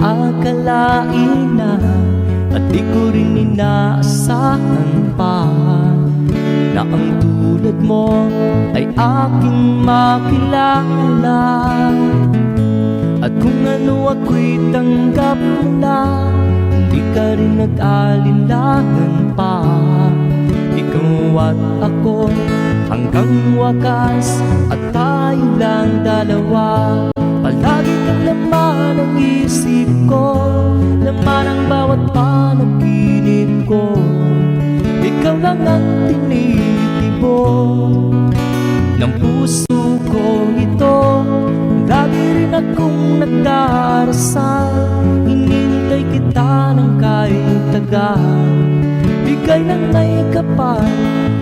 akalain na, at di ko rin inaasahan pa, na ang tulad mo ay aking makilala. At kung ano ako'y tanggap mo na, hindi ka rin nag-alinlangan pa. Ikaw at ako hanggang wakas, at tayo lang dalawa. Palagi kang laman ng isip ko, laman ang bawat panaginip ko. Ikaw lang ang tinitibok ng puso ko ito. Lagi rin akong nagdarasal, hinintay kita ng kahit tagal. Bigay ng may kapal,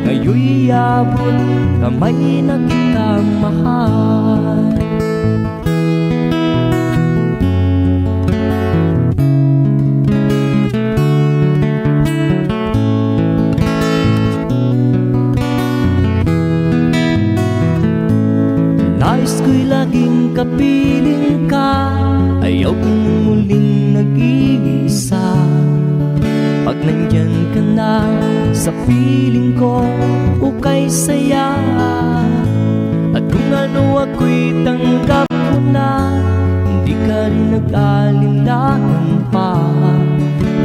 ngayon'y abot kamay na kitang mahal. Nais ko'y laging kapiling ka, ayaw kong muling nag-iisa. Pag nandyan ka na sa piling ko, ukay saya. At kung ano ako'y tanggap mo na, hindi ka rin nag-alinlangan pa.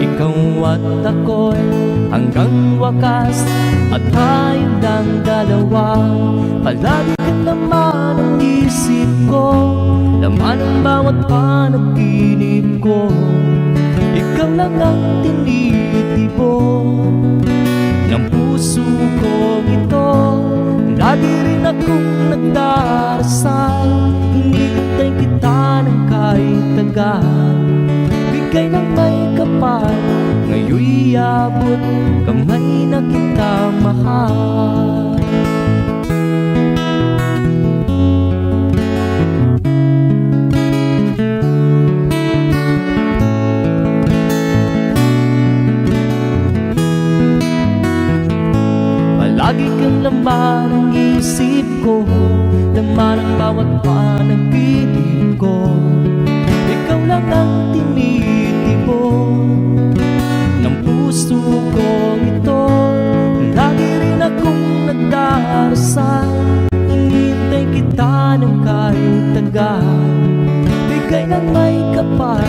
Ikaw at ako'y hanggang wakas, at tayo lang dalawa. Palagi ka naman ang isip ko, laman ang bawat panaginip ko. Ikaw lang ang tinitibok ng puso ko ito. Lagi rin akong nagdarasal, hinihintay kita ng kahit tagal. Bigay ng may kapal, ngayon'y abot kamay na kita mahal. Lagi kang laman ng isip ko, laman ang bawat panaginip ko. Ikaw lang ang tinitibok ng puso ko ito. Lagi rin akong nagdarasal, hinihintay kita ng kahit tagal. Bigay ng may kapal,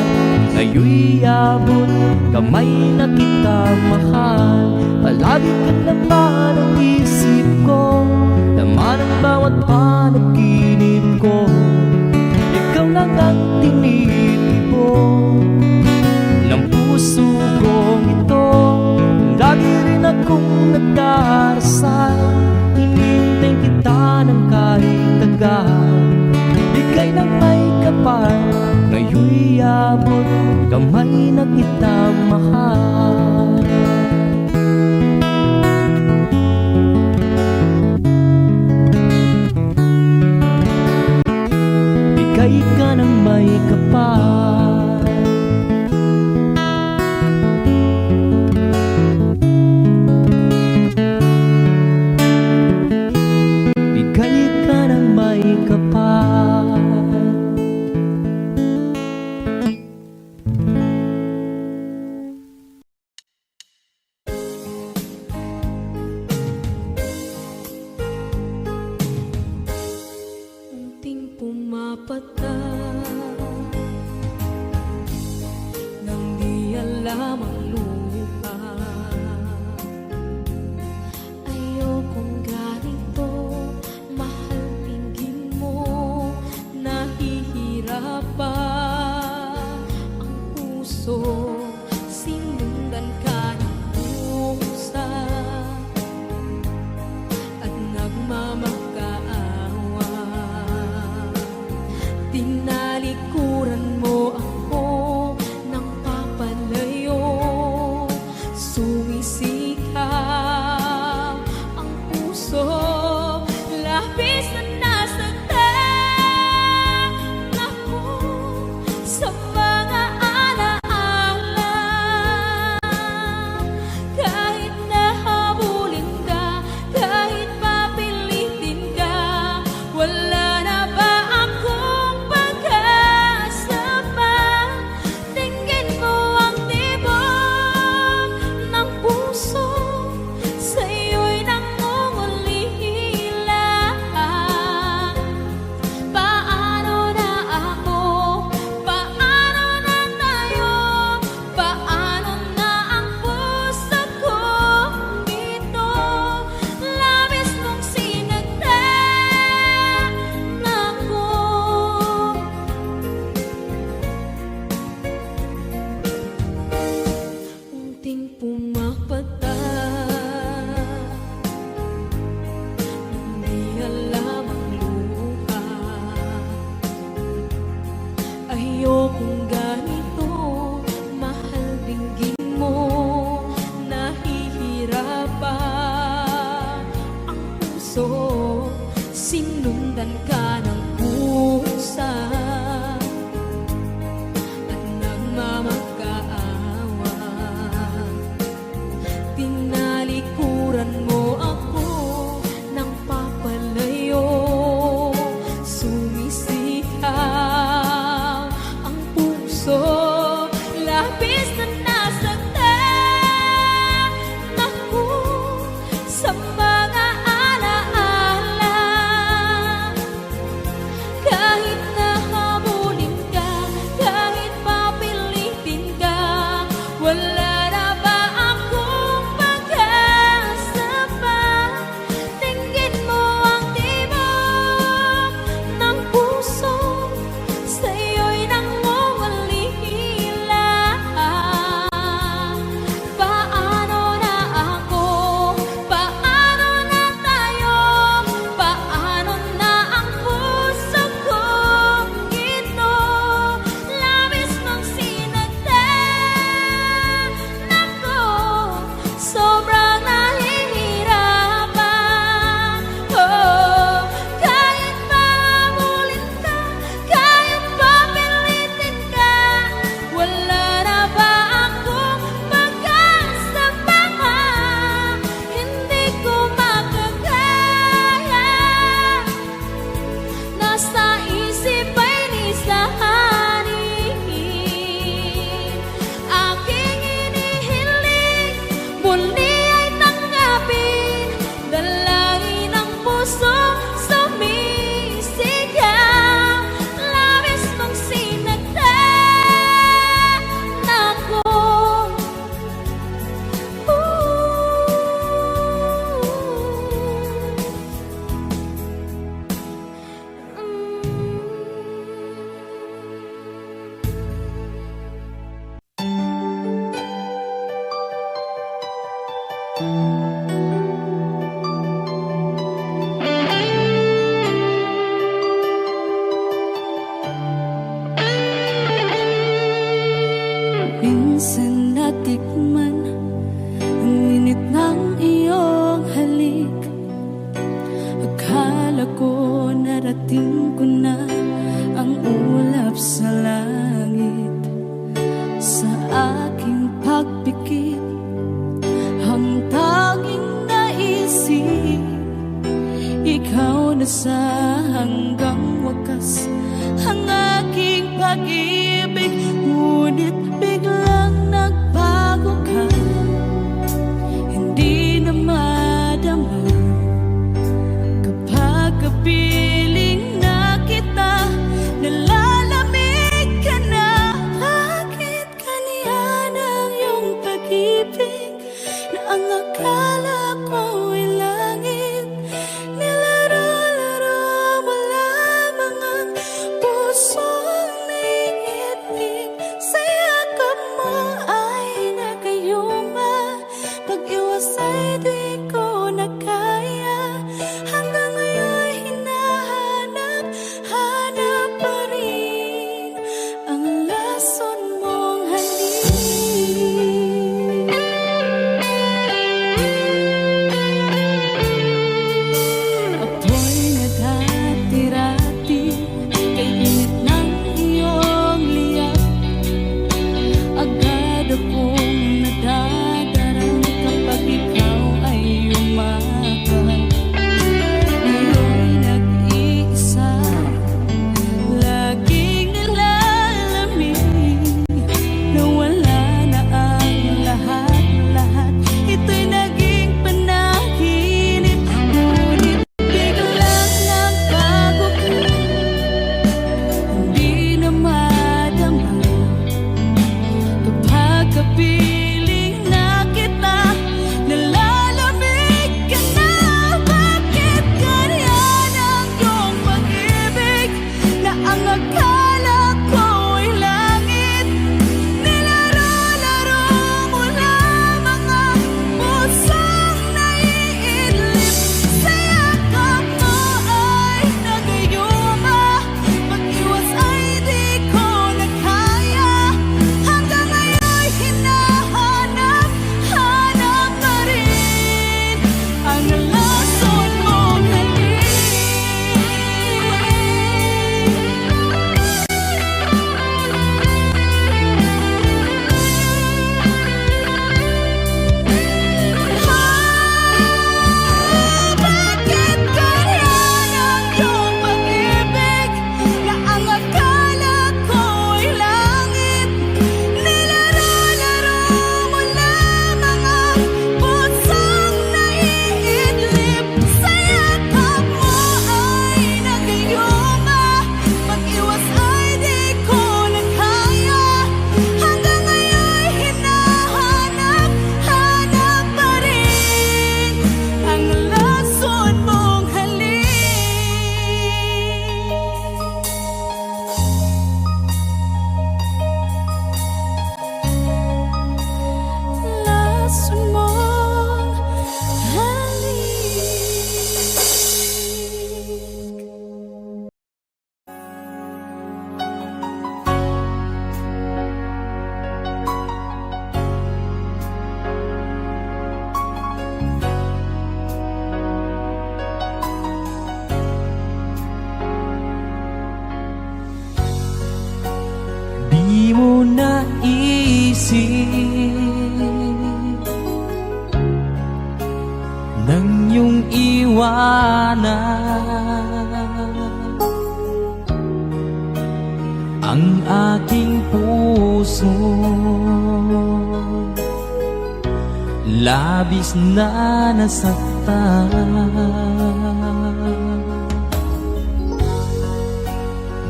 ngayon'y abot kamay na kita mahal. Palagi ka naman ang isip ko, laman ang bawat panaginip ko. Ikaw lang ang tinitibok ng puso kong ito. Lagi rin akong nagdarasal, hinihintay kita ng kahit tagal. Bigay ng may kapal, ngayon'y abot kamay na kita mahal. Bigay ka ng may kapal, bigay ka ng may kapal. Unting pumapata nang di alam ang lupa. Ayokong ganito, mahal, tingin mo, nahihirapan ang puso. Sinundan ka ng pusa at nagmamakaawa. Tinalikuran mo ako ng papalayo, sumisikap ang puso. Labis na nasaktan ako sa mga alaala. Kahit nahabulin ka, kahit papilitin ka, wala na ba akong pag-asa kong ganito, mahal dinggin mo, nahihirapan ang puso, sinundan ka ng pusa at nagmamakaawa. Tinalikuran mo ako ng papalayo, sumisihaw ang puso, labis na nasaktan ako sa mga alaala. Kahit nahabulin ka, kahit papilitin ka, wala na ba akong pag-asa pa? Tingin mo ang tibok ng puso, sa'yo'y nangungulila. Paano na ako? Paano na tayo? Paano na ang puso kong ito? Labis mong sinagdan ako, sobrang nahihirapan. Oh, kahit mahabulin ka, kahit papilitin ka, wala na ba akong pag-asa pa? Hindi ko makakaya, nasa isip ay nisahanin. Aking inihiling, muli ay tanggapin, dalangin ang puso, sumisigaw. Labis mong sinagdan ako. Minsan natikman ang init ng iyong halik. Akala ko narating ko na ang ulap sa langit. Sa aking pagpikit, ang tanging naisip, ikaw na sa hanggang wakas ang aking pag-ibig. Ngunit biglang nagbago ka, hindi na madama kapag kapiling na kita, nalalamig ka na. Bakit kaniyan ang iyong pag-ibig na ang akala ko ay langit? Nilaro-laro mo lamang ang pusong may di mo naisip nang iyong iwanan ang aking puso, labis na nasaktan.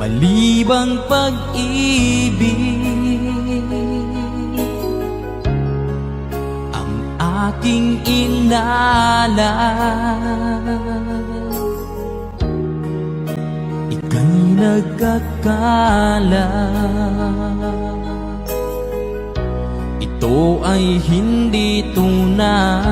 Malibang pag-ibig ang aking inalan, ika'y nagkakala. Ito ay hindi tunay.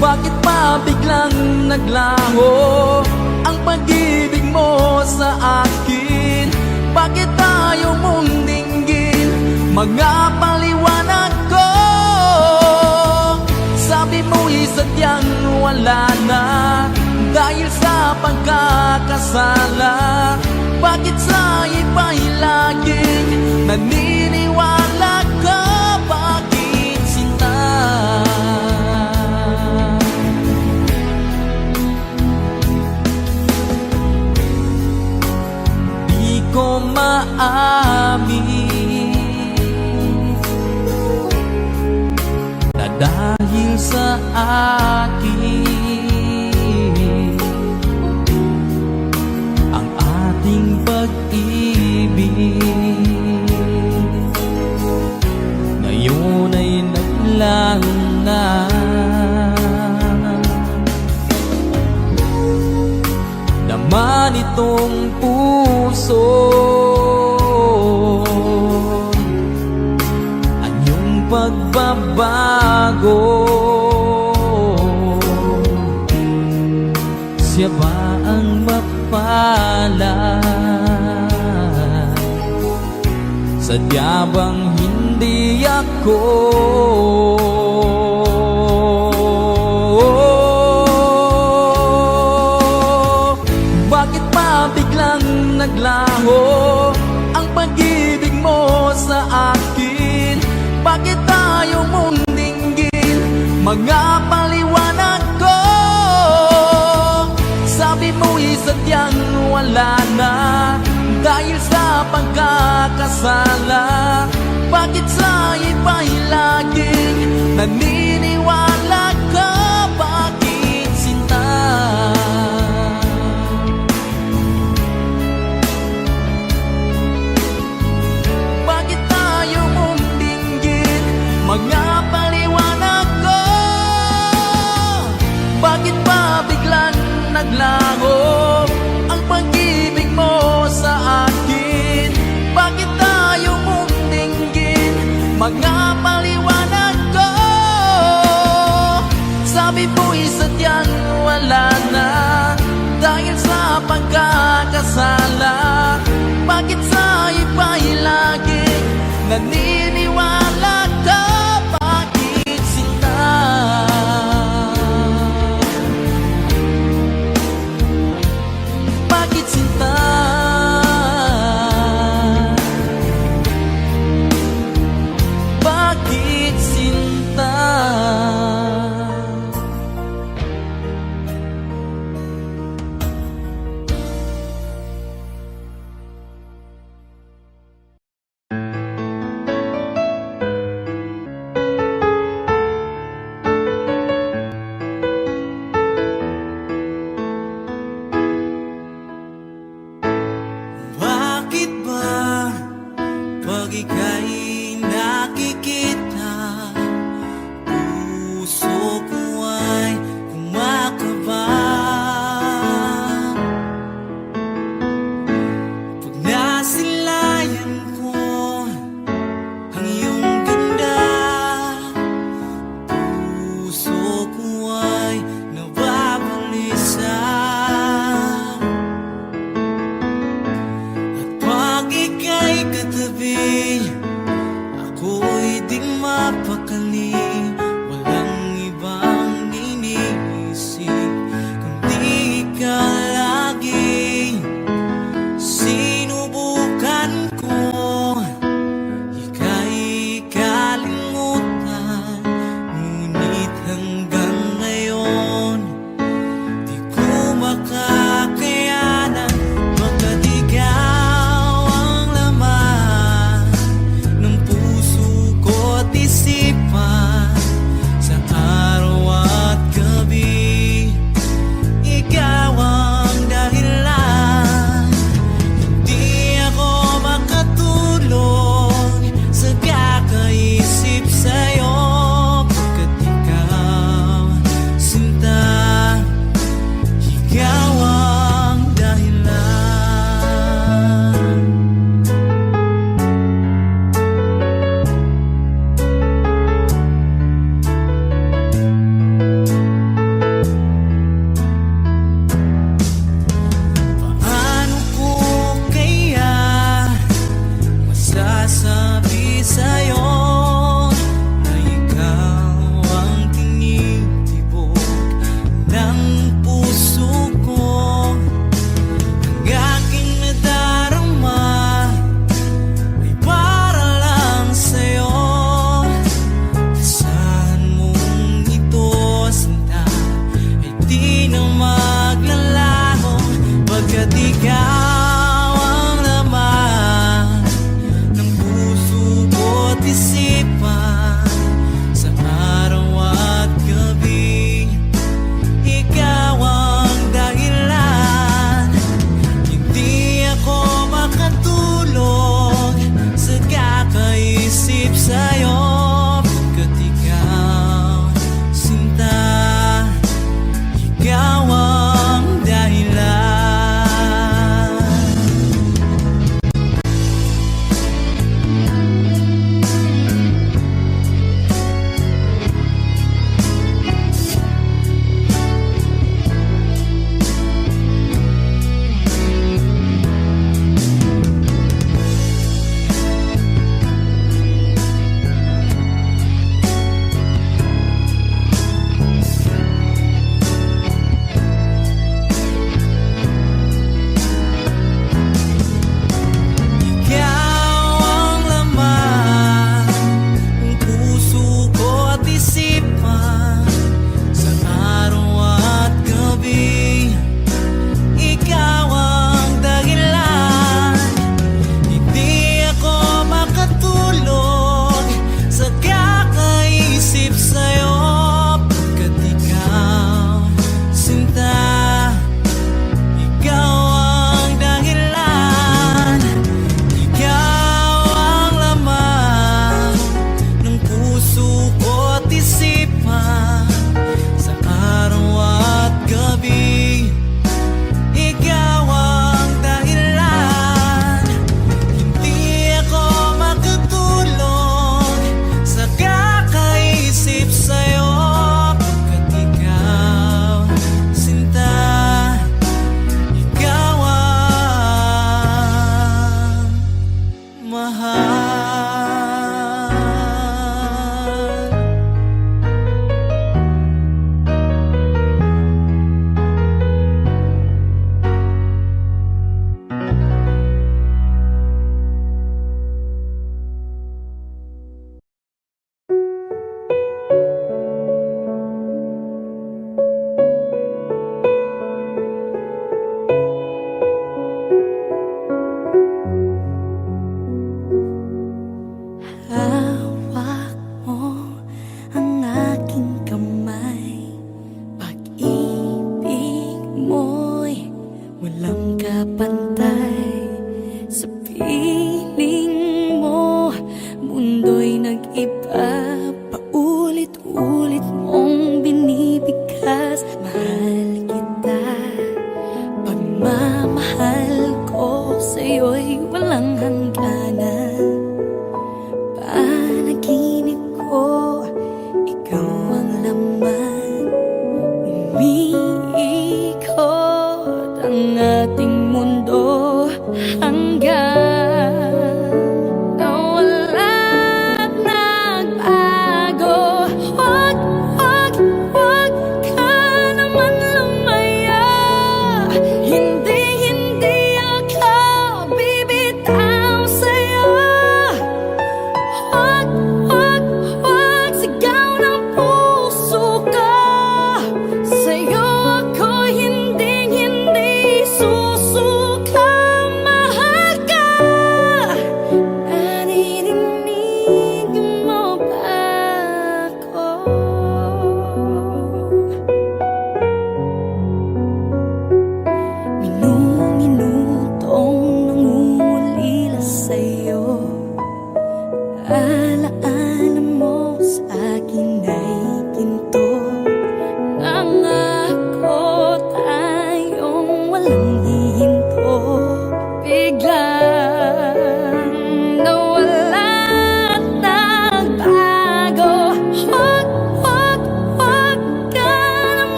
Bakit pa biglang naglaho ang pag-ibig mo sa akin? Bakit tayo mong dinggin mga paliwanag ko? Sabi mo'y sadyang wala na dahil sa pagkakasala. Bakit sa iba'y laging naniniwala ka? Bakit sinta? Di ko maamin na dahil sa akin ang ating pag-ibig ngayon ay naglaho na. Naman itong puso anyong pagbabago, siya ba ang mapalad? Sadya bang hindi ako? Bakit pa biglang naglaho ang pag-ibig mo sa akin? Bakit tayo mong dinggin mga paliwanag ko? Sabi mo'y sadyang wala na dahil sa pagkakasala. Bakit sa iba'y laging naniniwala ka? Bakit sinta? Bakit tayo mong dinggin mga paliwanag ko? Bakit pa biglang naglaho ang pag-ibig mo sa akin? Bakit tayo mong dinggin mga paliwanag ko? Sabi mo'y sadyang wala na dahil sa pagkakasala. Bakit sa iba'y laging naniniwala ka? Bakit sinta? Bakit sinta? Bakit sinta?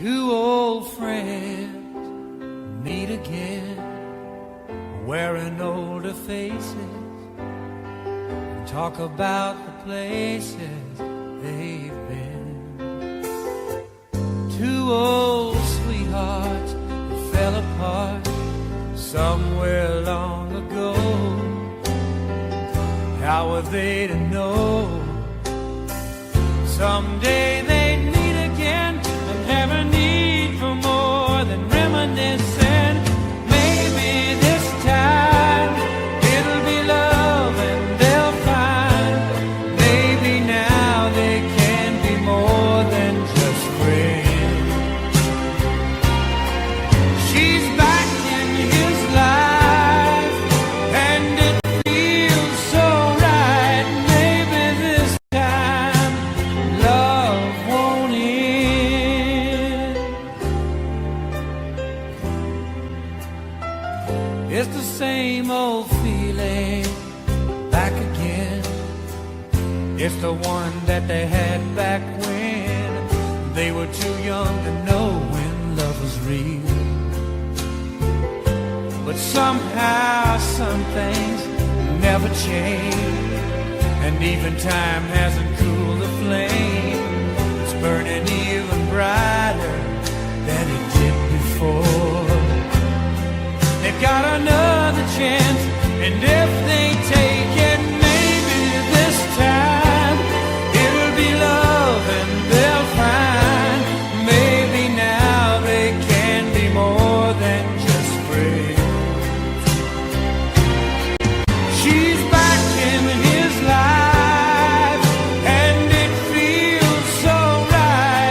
Two old friends meet again, wearing older faces, talk about the places they've been. Two old sweethearts that fell apart somewhere long ago. How were they to know someday they'd meet again and have a need for more than reminiscing? Maybe this time it'll be love and they'll find maybe now they can be more than just friends. She's back in his life and it feels so right. Maybe this time love won't end. It's the same old feeling back again. It's the one that they had back when they were too young to know when love was real. But somehow some things never change, and even time hasn't cooled the flame. It's burning even brighter than it did before. They've got another chance, and if they take it, maybe this time it'll be love and they'll find maybe now they can be more than just friends. She's back in his life and it feels so right.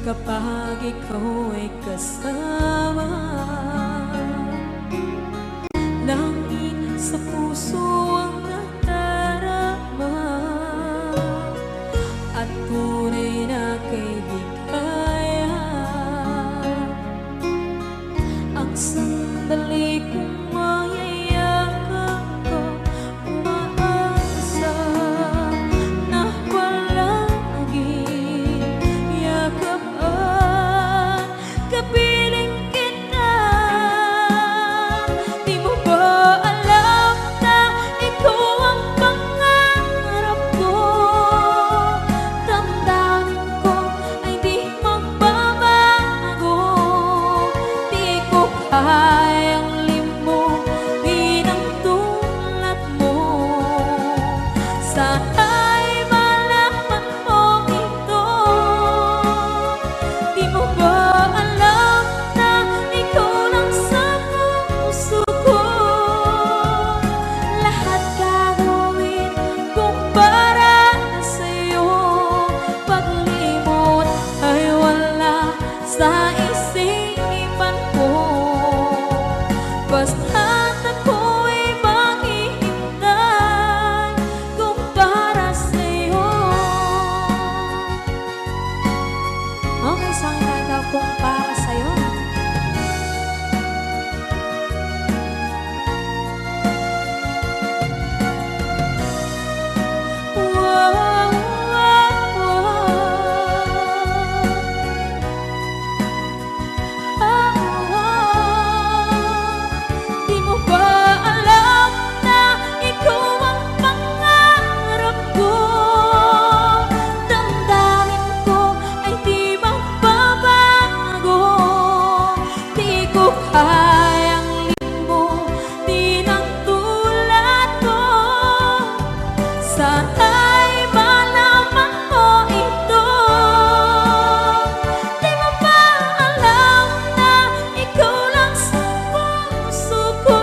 kapag ikaw ay kasama. Langit sa puso ang nadarama at tunay na kaibigan. Ang sandali kong mayayakap ko, umaasa na palaging yakapan, kapiling kita. Di mo ba alam na ikaw ang pangarap ko? Damdamin ko ay di magbabago. Di ko kayang limutin ang tulad mo. Sana'y malaman mo ito. Di mo ba alam na ikaw lang sa puso ko? Lahat gagawin kung para sa'yo. Paglimot ay wala sa isipan ko. Basta't ako'y maghihintay kung para sa'yo. Okay, isang kanta kung para sa'yo. Wow, wow, Di mo ba alam na ikaw ang pangarap ko? Damdamin ko ay di magbabago. Di ko kayang limutin ang tulad ko. Sana'y malaman mo ito. Di mo ba alam na ikaw lang sa puso ko?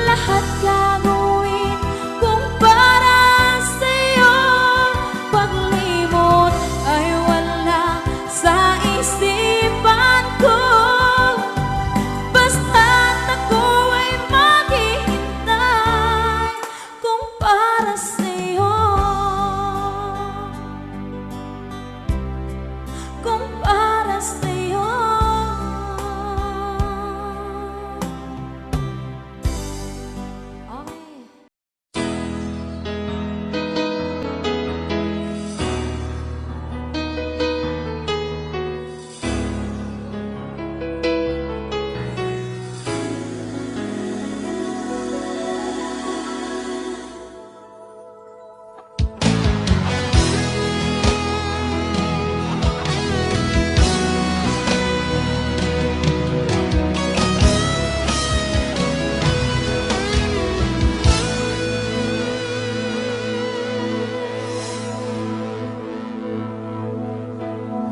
Lahat gagawin kung para sa'yo. Paglimot ay wala sa isipan ko. Basta't ako ay maghihintay kung para sa'yo. Kung para sa'yo. Okay.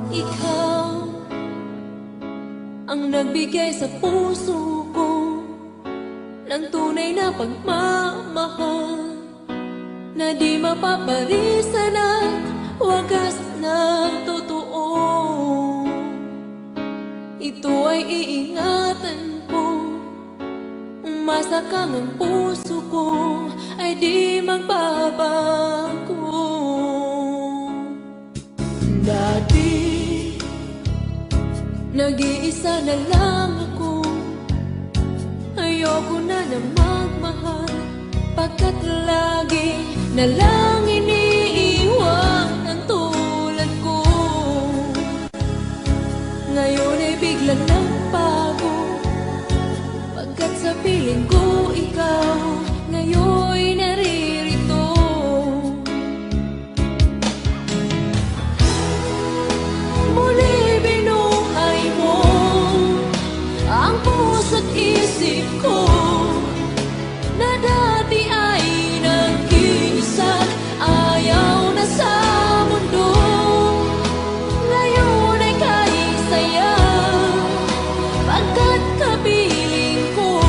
Ikaw ang nagbigay sa puso ko ng tunay na pagmamahal na di mapapalisan at wagas na totoo. Ito ay iingatan ko, umasa kang ang puso ko ay di magbabago. Dati nag-iisa na lang ako, ayoko na na magmahal, pagkat lagi na lang iniiwan ang tulad ko. Ngayon ay bigla nang bago, pagkat sa piling ko ikaw ngayon'y naririto. Muli binuhay mo ang puso't isip ko na dati ay nag-iisa, ayaw na sa mundo. Ngayon ay kahit saya, pagkat kapiling ko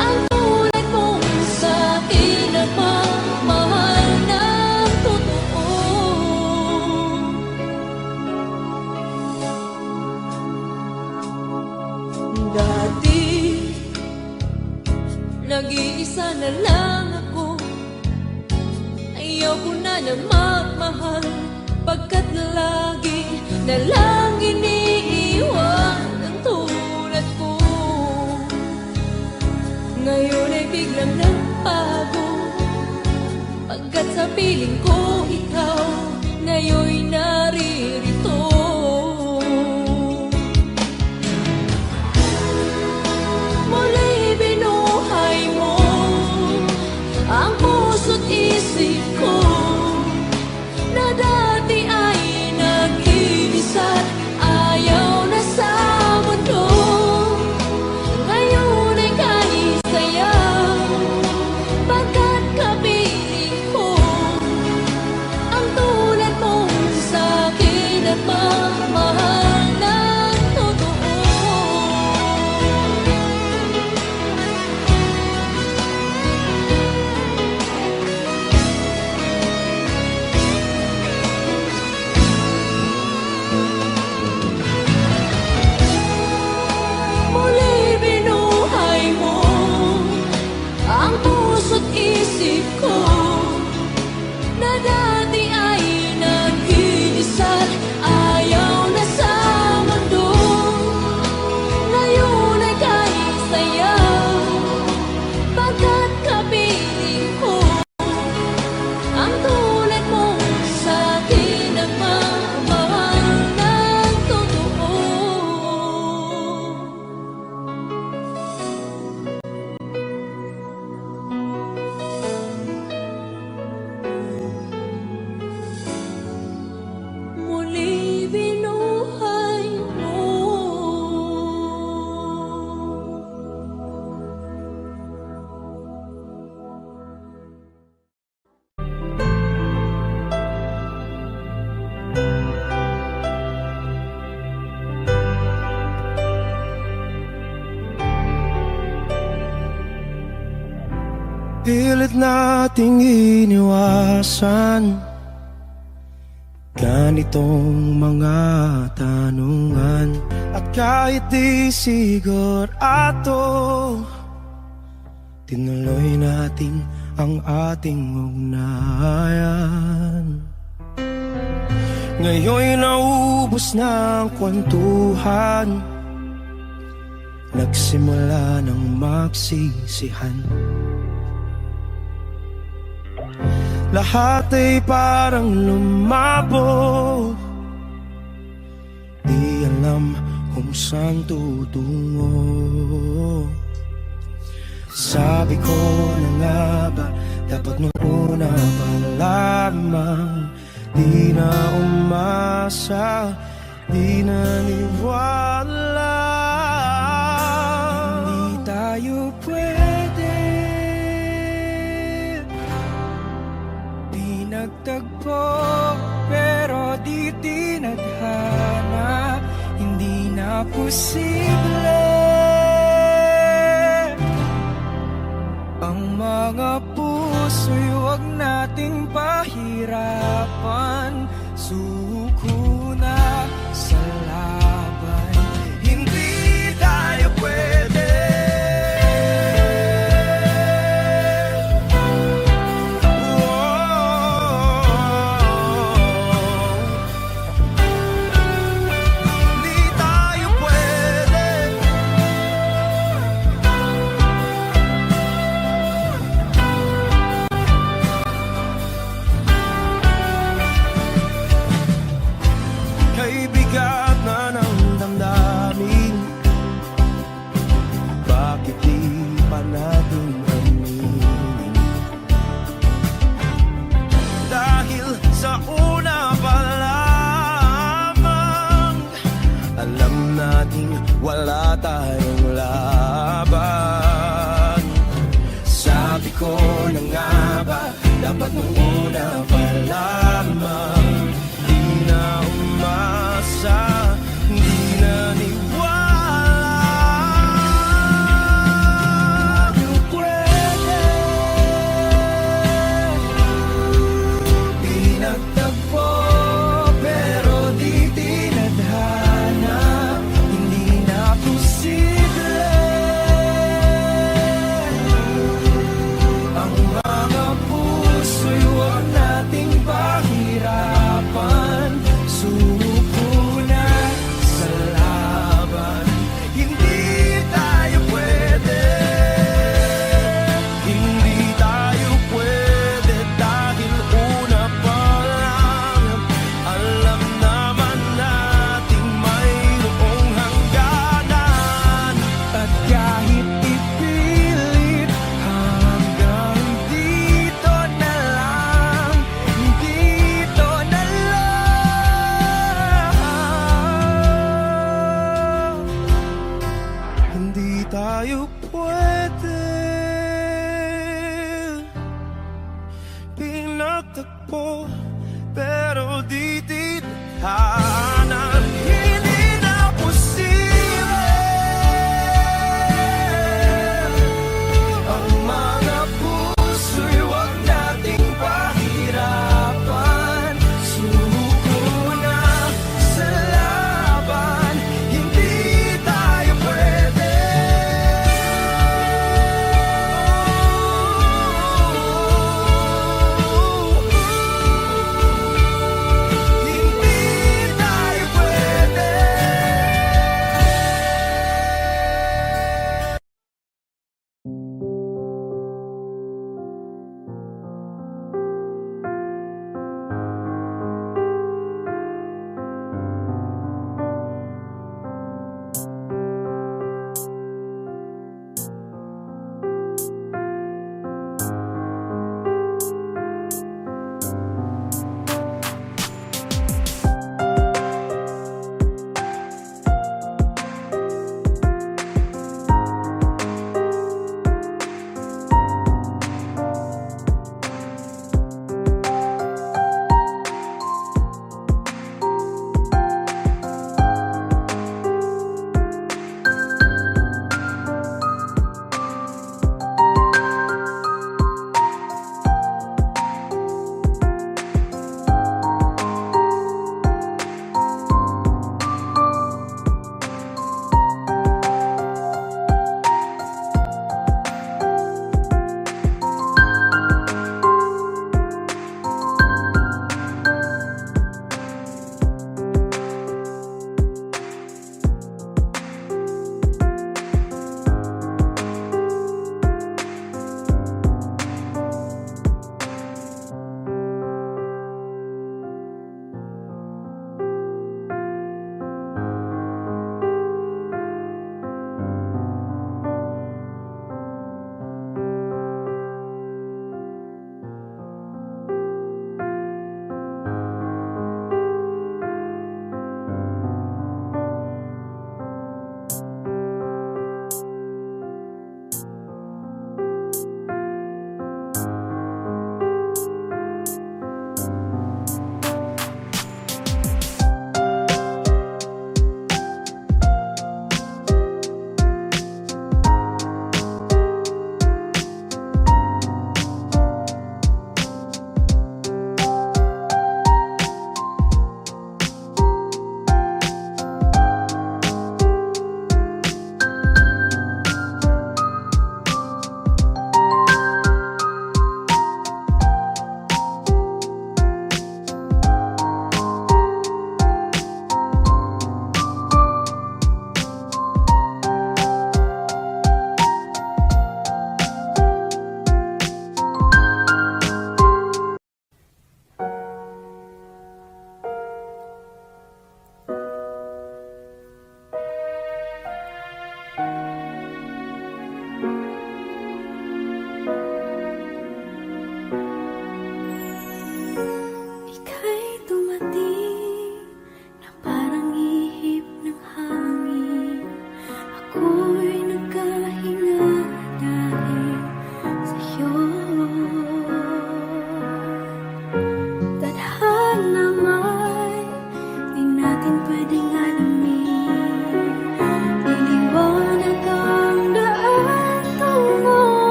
ang sana magmahal, pagkat lagi na lang iniiwan ang tulad ko. Ngayon ay biglang nagbago, pagkat sa piling ko ikaw ngayon'y naririto. Muli binuhay mo ang puso't isip ko, na dati ay nag-iisa't ayaw na sa mundo. Ngayon ay kahit sayaw, pagkat kapiling ko ang tulad mo sa'kin at mamahal ng totoo. Muli binuhay mo ang puso't isip ko, na dati ay nag-iisa't ayaw na sa mundo. Ngayon ay kahit sayaw, pagkat kapiling ko ang tulad mo sa'kin ang mamahal ng totoo. Muli binuhay mo. Pilit nating iniwasan ganitong mga tanungan, at kahit di sigurado, tinuloy natin ang ating ugnayan. Ngayon'y naubos na ang kwentuhan, nagsimula ng magsisihan. Lahat ay parang lumabo, di alam kung saan tutungo. Sabi ko na nga ba, dapat nung una pa lamang di na umasa, di naniwala. Hindi tayo pwede nagtagpo, pero di tinadhana, hindi na posible ang mga puso'y huwag nating pahirapan. Suko na sa laban, hindi tayo pwede.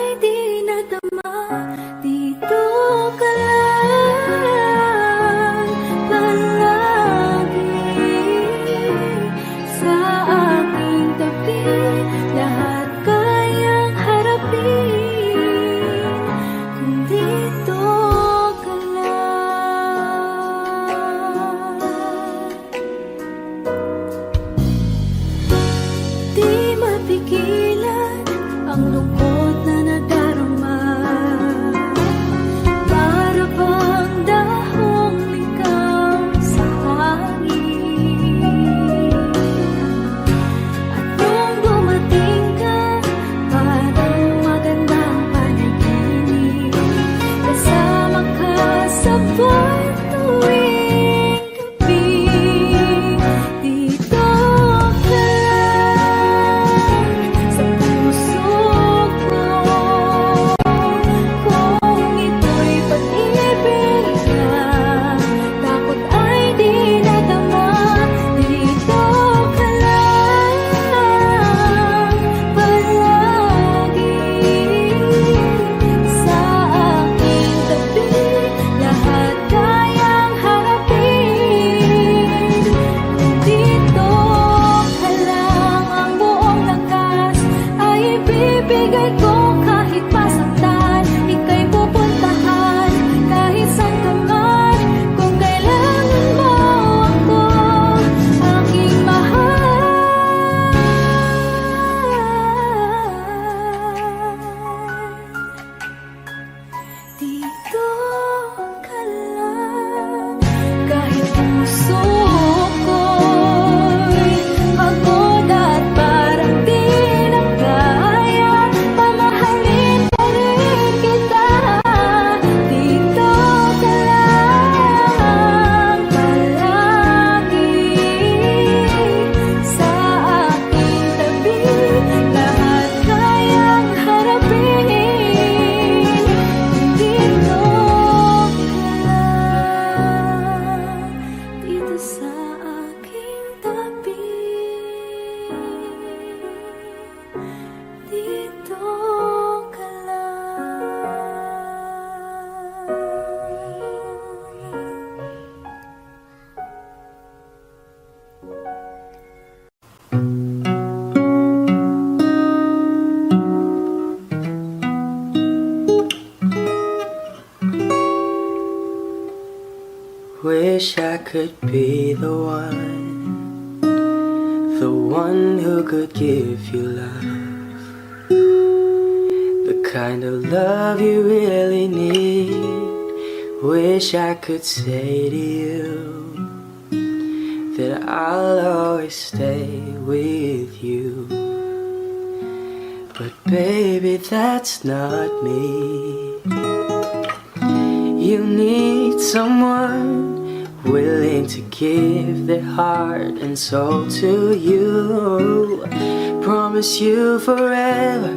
ay di nadama. Dito ka lang palagi sa aking tabi. Lahat kayang harapin kung dito ka lang. Di mapigilan ang lungkot na nadarama. Para bang dahong ligaw sa hangin. At nung dumating ka, parang magandang panaginip. Kasama ka sa buwan tuwing gabi. Dito ka lang sa puso ko. Kung ito'y pag-ibig lang, takot ay di nadama. Dito ka lang palagi sa aking tabi. Lahat kayang harapin kung dito ka lang. Ang buong lakas ay ibibigay ko kahit masaktan. Ika'y pupuntahan kahit saan ka man. Kung kailangan mo ako, aking mahal. Dito ka lang. Kahit puso ko'y pagod at parang di na kaya, pamahalin pa rin kita. Dito ka lang palagi sa aking tabi. Lahat kayang harapin kung dito ka lang. Dito sa aking tabi. Dito ka Wish I could be the one who could give you love, the kind of love you really need. Wish I could say to you that I'll always stay with you. But baby, that's not me. You need someone willing to give their heart and soul to you. Promise you forever,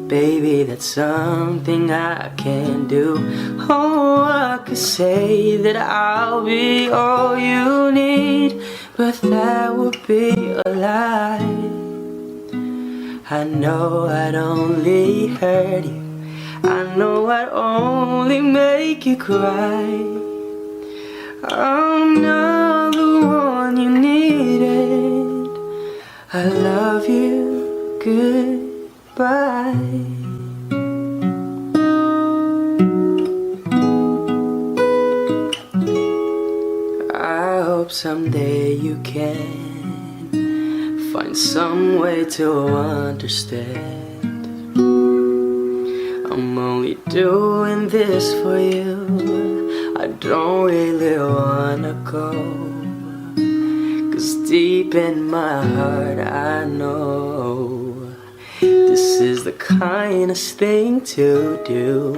baby, that's something I can do. Oh, I could say that I'll be all you need, but that would be a lie. I know I'd only hurt you, I know I'd only make you cry. I'm not the one you needed. I love you, goodbye. I hope someday you can find some way to understand. I'm only doing this for you, I don't really wanna go. 'Cause deep in my heart I know this is the kindest thing to do.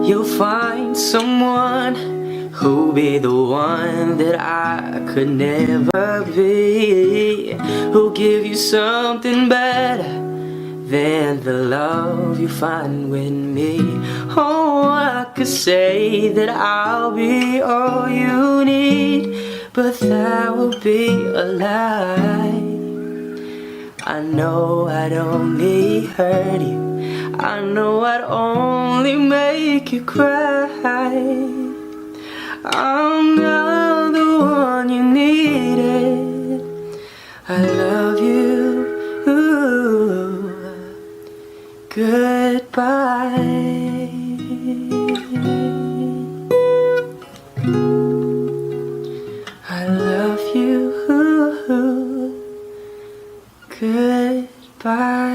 You'll find someone who'll be the one that I could never be, who'll give you something better than the love you find with me. Oh, I could say that I'll be all you need, but that would be a lie. I know I'd only hurt you. I know I'd only make you cry. I'm not the one you needed. I love you. Goodbye. I love you. Goodbye.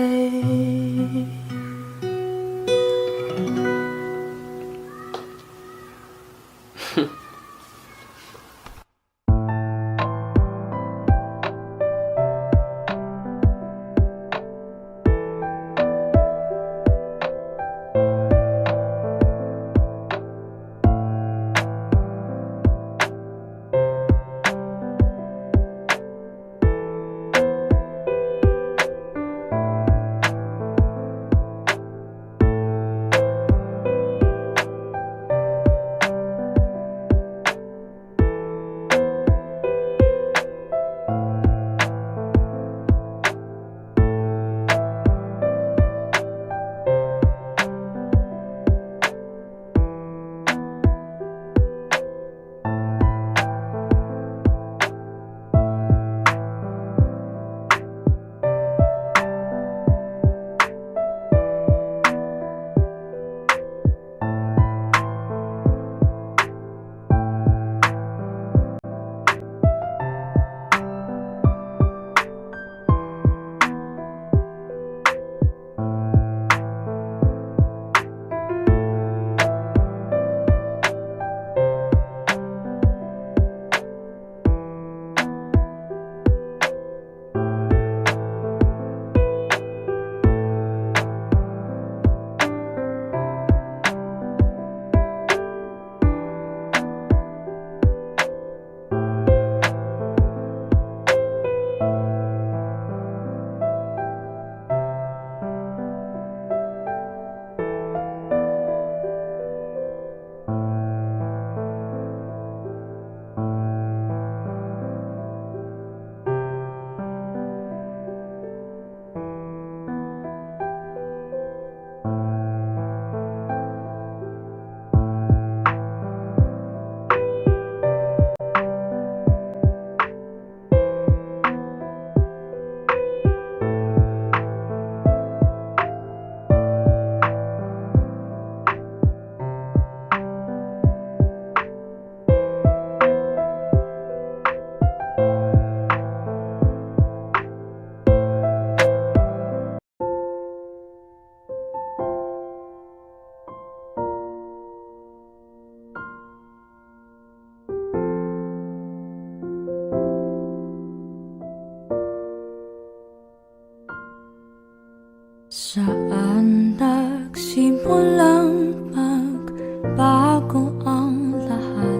Saan nagsimulang magbago ang lahat?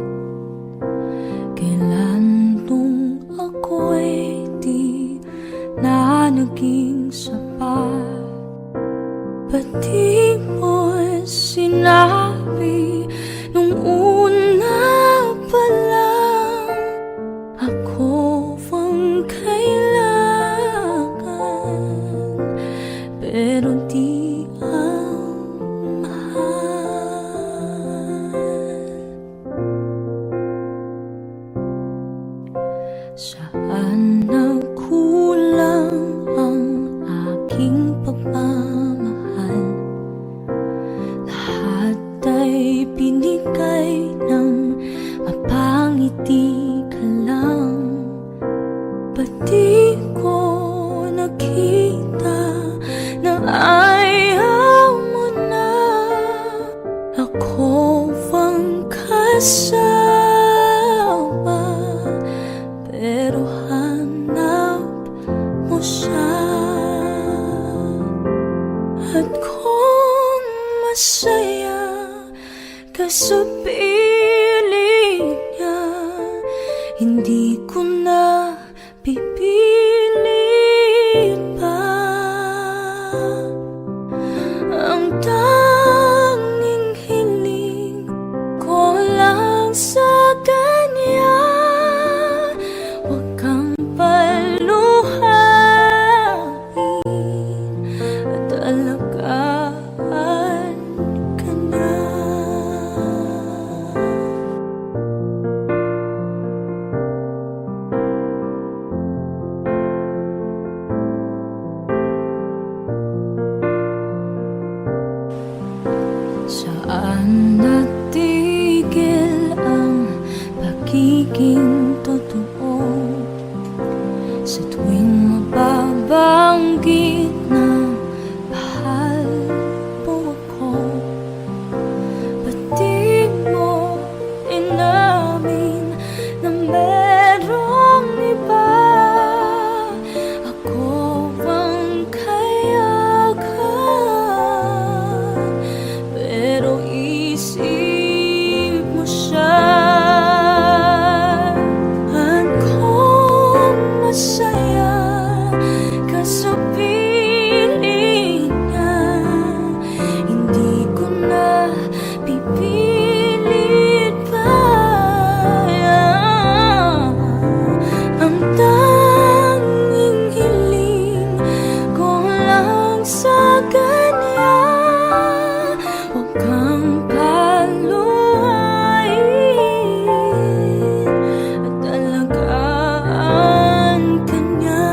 Kailan nung ako'y di na naging sapat? Ba't di mo sinabi nung una pa lang? Ako ang kailangan, pero di ang mahal. Saan nagkulang ang aking pagmamahal? Lahat ay binigay ng mapangiti ka lang. Ba't di ko nakita na ayaw mo na? Ako ang kasama, pero hanap mo siya. At kung masaya ka sa piling niya, hindi ko na pipilit pa. Ang tanging hiling ko lang sa kanya, huwag kang paluha Saan natigil ang pagiging totoo? Sa tuwing mababanggit na mahal mo ako, ba't di mo inamin na merong iba? Ako ang kayakan, pero isip mo siya. Kung masaya ka sa piling niya, hindi ko na pipilit pa. Ang tanging hiling ko lang sa kanya, huwag kang paluhain at alagaan ka niya.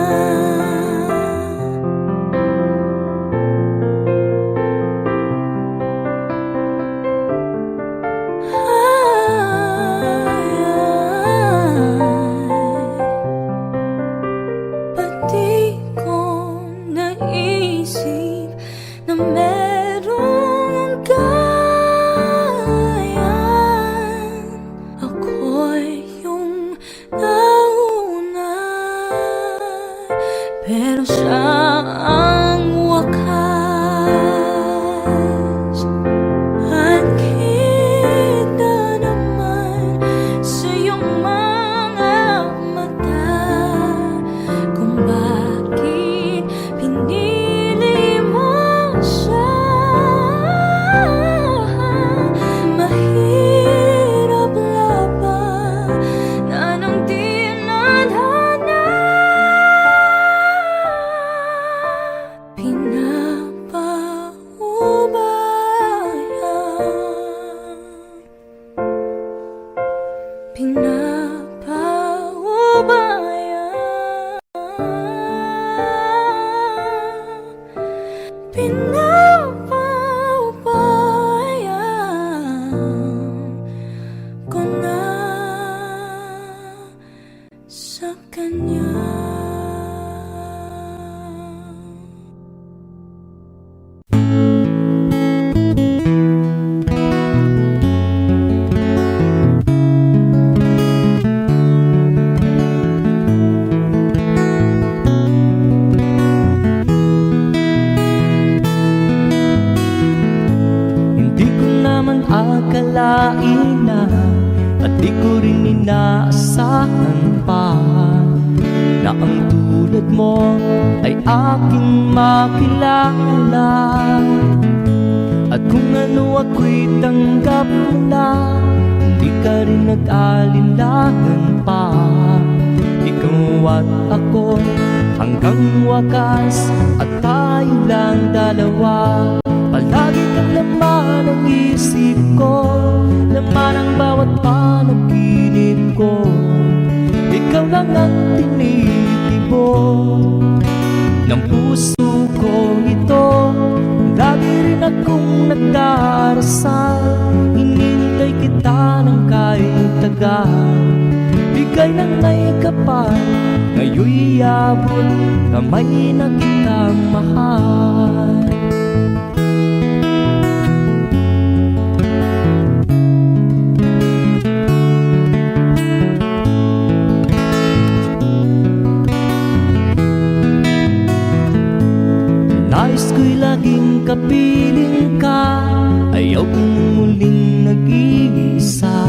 Ba't di ko naisip na merong gayan? Ako'y yung nauna, pero siya ang wakas. At kita naman sa iyong mga mata kung bakit pinili mo siya. Mahirap labanan ang tinadhana, pinapaubaya, pinapaubaya ko na sa kanya. Akalain na at di ko rin inaasahan pa na ang tulad mo ay aking makilala. At kung ano ako'y tanggap mo na, hindi ka rin nag-alinlangan pa. Ikaw at ako hanggang wakas, at tayo lang dalawa. Palagi kang laman ng isip ko, laman ang bawat panaginip ko. Ikaw lang ang tinitibok ng puso ko ito. Lagi rin akong nagdarasal, hinintay kita ng kahit tagal. Bigay ng may kapal, ngayon'y abot kamay na kitang mahal. Nais ko'y laging kapiling ka, ayaw kong muling nag-iisa.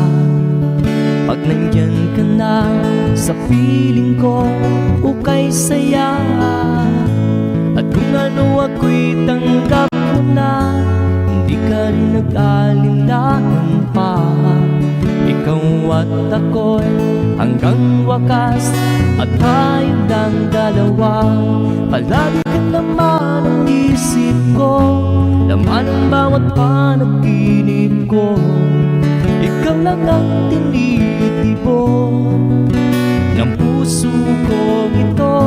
Pag nandyan ka na sa piling ko, ukay saya. At kung ano ako'y tanggap mo na, hindi ka rin nag-alinlangan pa. Ikaw at ako'y hanggang wakas, at tayo lang dalawa. Palagi ka naman ang isip ko, laman ang bawat panaginip ko. Ikaw lang ang tinitibok ng puso ko ito.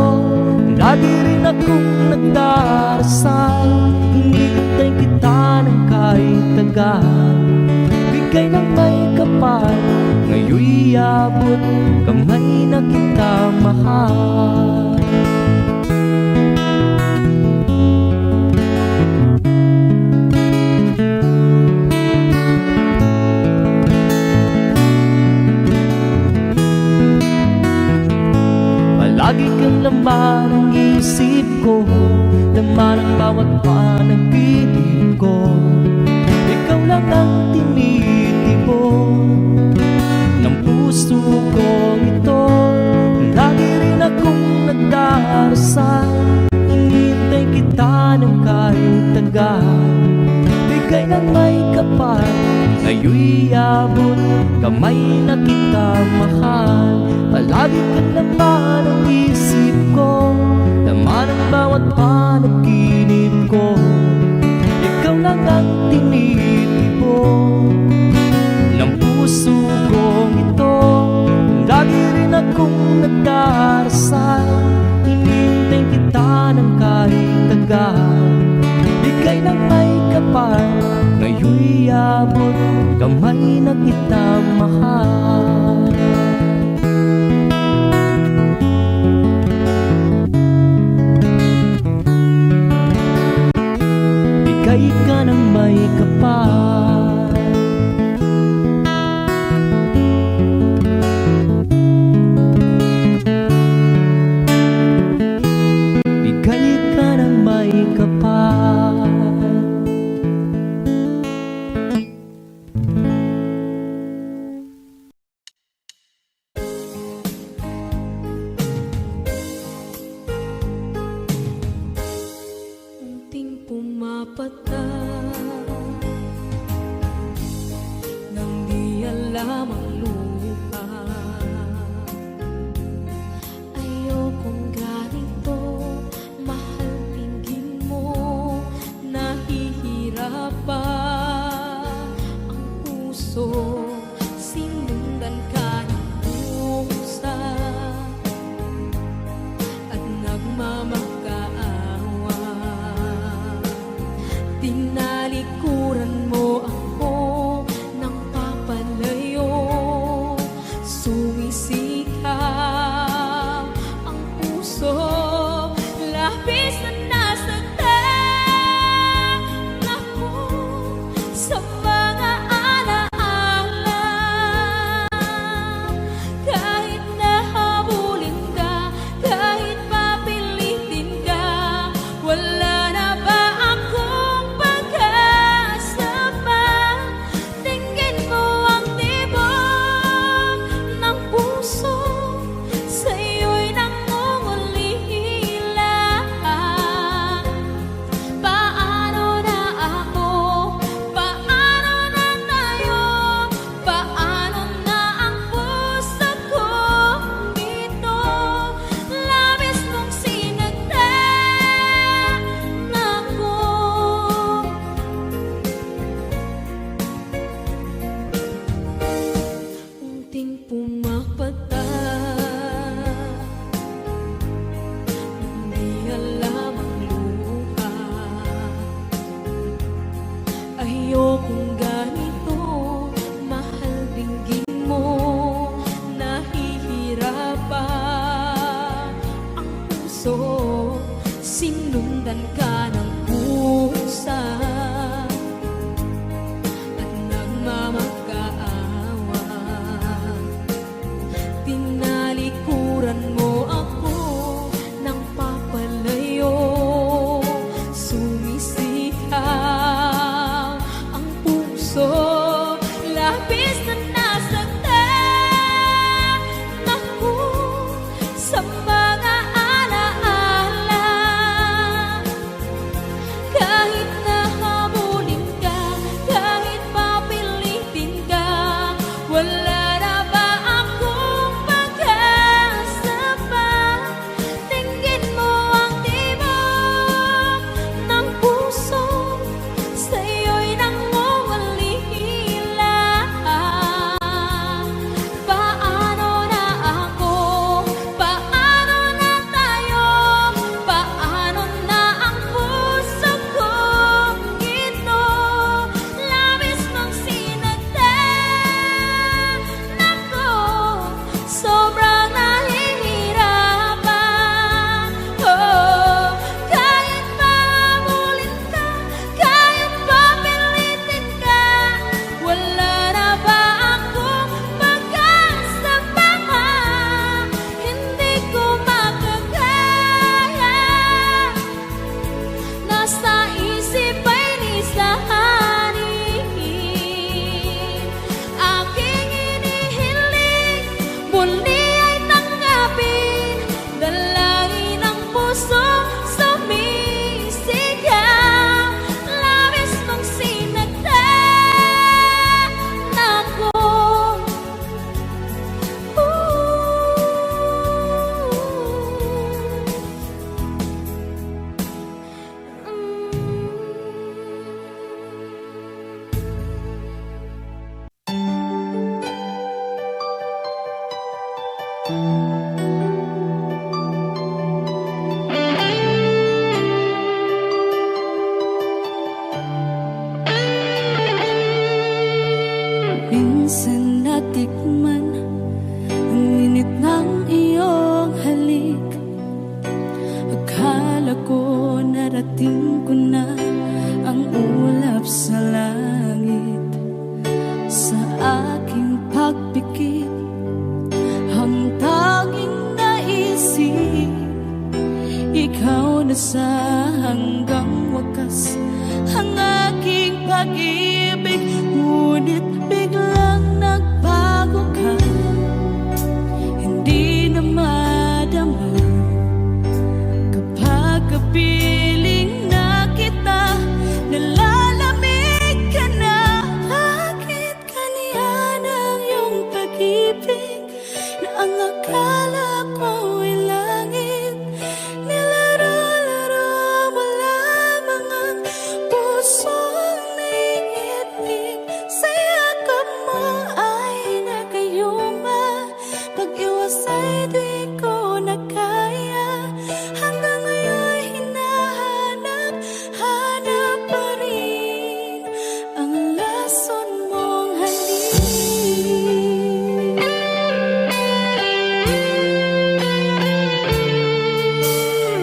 Lagi rin akong nagdarasal, hinintay kita ng kahit tagal. bigay ng may kapal. Ngayon'y abot kamay na kita mahal. Palagi kang laman ng isip ko, laman ang bawat panaginip ko. Ikaw lang ang tinitipon ng puso ko ito. Lagi rin akong nagdarasal, hinihintay kita ng kahit tagal. Bigay ng may kapal, ngayon'y abot kamay na kita mahal. Palagi kang laman ang isip ko, laman ang bawat panaginip ko. Ikaw lang ang tinitipon ng puso kong ito. Lagi rin akong nagdarasal, hinihintay kita ng kahit tagal. Bigay ng may kapal, ngayon'y abot kamay na kita mahal. Bigay ka ng may kapal, bigay ka ng may kapal. Unting pumapata nang di alam ang lupa. Ayokong ganito, mahal, tingin mo, nahihirapan ang puso. Sinundan ka ng pusa at nagmamakaawa. Tinalikuran mo ako ng papalayo, sumisikap ang puso. Labis na nasaktan ako sa mga alaala. Kahit nahabulin ka, kahit papilitin ka, wala na ba akong pag-asa pa? Tingin mo ang tibok ng puso, sa'yo'y nangungulila. Paano na ako? Paano na tayo? Paano na ang puso kong ito? Labis mong sinagdan ako. Unting pumapata nang di alam ang luha. Ayokong ganito, mahal, dinggin mo, nahihirapan ang puso. Sinundan ka ng pusa at nagmamakaawa. Tinalikuran mo ako ng papalayo, sumisikap ang puso. minsan natikman ang init ng iyong halik. Akala ko narating ko na ang ulap sa langit. Sa aking pagpikit, ang tanging naisip, ikaw na sa hanggang wakas ang aking pag-ibig. Ngunit biglang nagbago ka, hindi na madama kapag kapiling na kita, nalalamig ka na. Bakit ganyan ang iyong pag-ibig na ang akala ko ay langit? Nilaro-laro mo lamang ang pusong naiibig. Sa yakap mo ay nagayuma, pag-iwas ay di ko na kaya. Hanggang ngayon hinahanap, hanap pa rin ang lason mong halik.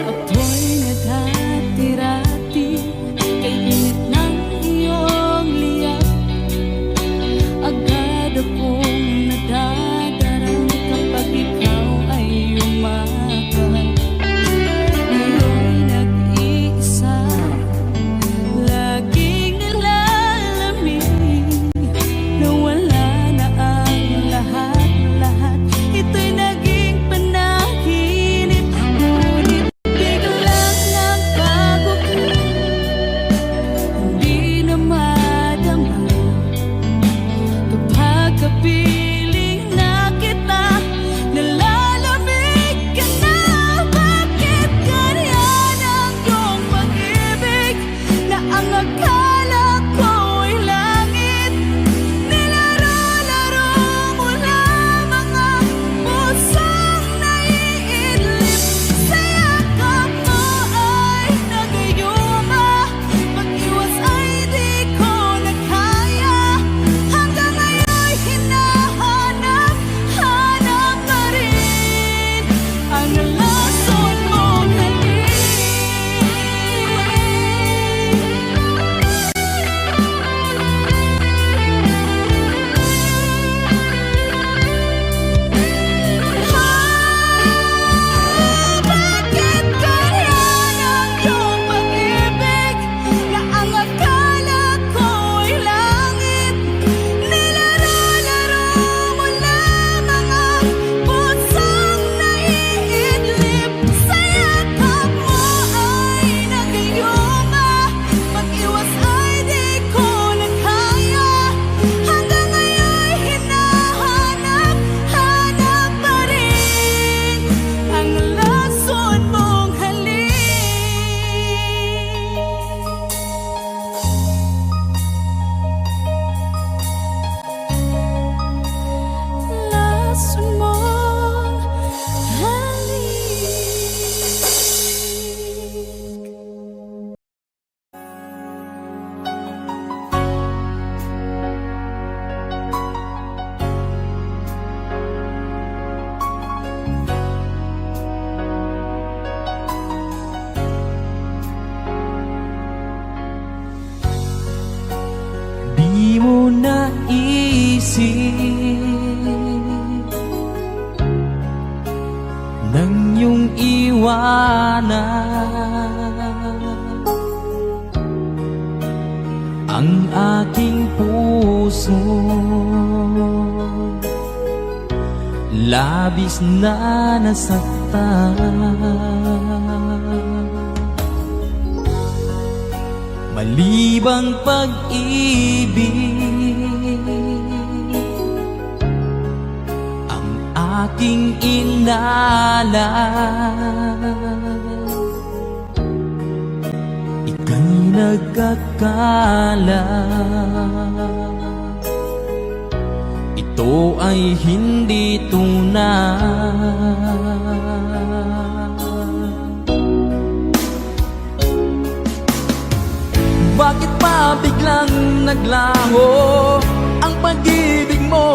Ako'y naghatirati kay init ng iyong liyak. Agad akong nadadarang kapag ikaw ay umakal. Ngayon nag-iisa, laging nilalamig, nawala na ang lahat-lahat. Ito'y naging panaginip, ngunit biglang nagbago ka, hindi na madama kapag kapiling na kita, nalalamig ka na. Bakit ganyan ang iyong pag-ibig na ang akala ko ay langit? Nilaro-laro mo lamang ang pusong naiidlip. Sa yakap mo ay nagayuma, pag-iwas ay di ko na kaya. Hanggang ngayon hinahanap, hanap pa rin ang lason mong halik. Bakit ganyan ang iyong pag-ibig na ang akala ko ay langit? Nilaro-laro mo lamang ang pusong naiidlip. Sa yakap mo ay nagayuma, pag-iwas ay di ko na kaya. Hanggang ngayon hinahanap, hanap pa rin ang lason mong halik. Lason mong halik. Di mo naisip nang iyong iwanan ang aking puso. Labis na nasaktan, malibang pag-ibig ang aking inalay. Ika'y nagkakala ito ay hindi tunay. Bakit pa biglang naglaho ang pag-ibig mo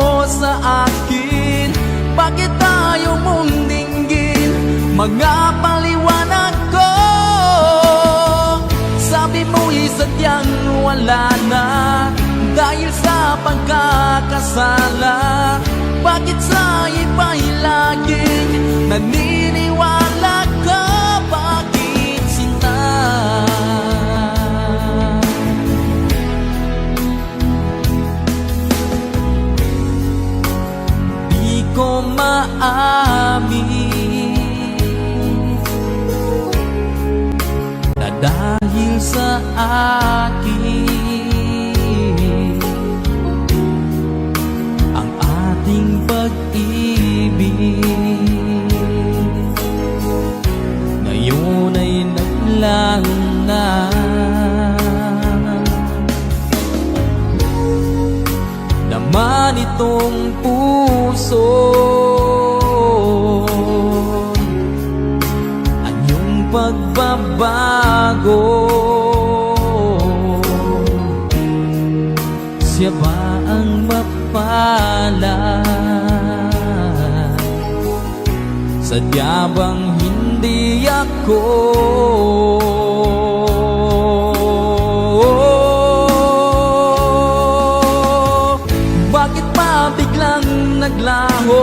sa akin? Bakit tayo mong dinggin? Mga paliwanag ko. Sabi mo'y sadyang wala na dahil sa pagkakasala. Bakit sa iba'y laging naniniwala ka? Bakit sinta? Di ko maamin na dahil sa akin ang ating pag-ibig ngayon ay naglaho na. Naman itong puso anyong pagbabago. Siya ba ang mapalad? Sadya bang hindi ako? Bakit ba biglang naglaho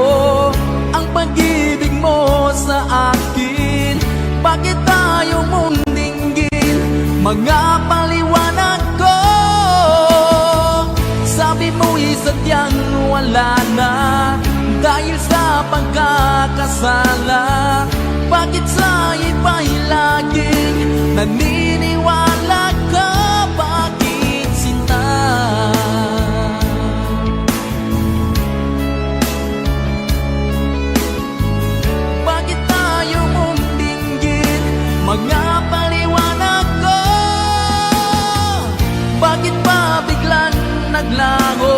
ang pag-ibig mo sa akin? Bakit tayo mong dinggin? Mga paliwanag ko. Sabi mo'y sadyang wala na dahil sa pagkakasala. Bakit sa iba'y laging naniniwala ka? Bakit sinta? Bakit tayo mong dinggin? Mga paliwanag ko. Bakit ba biglang naglaho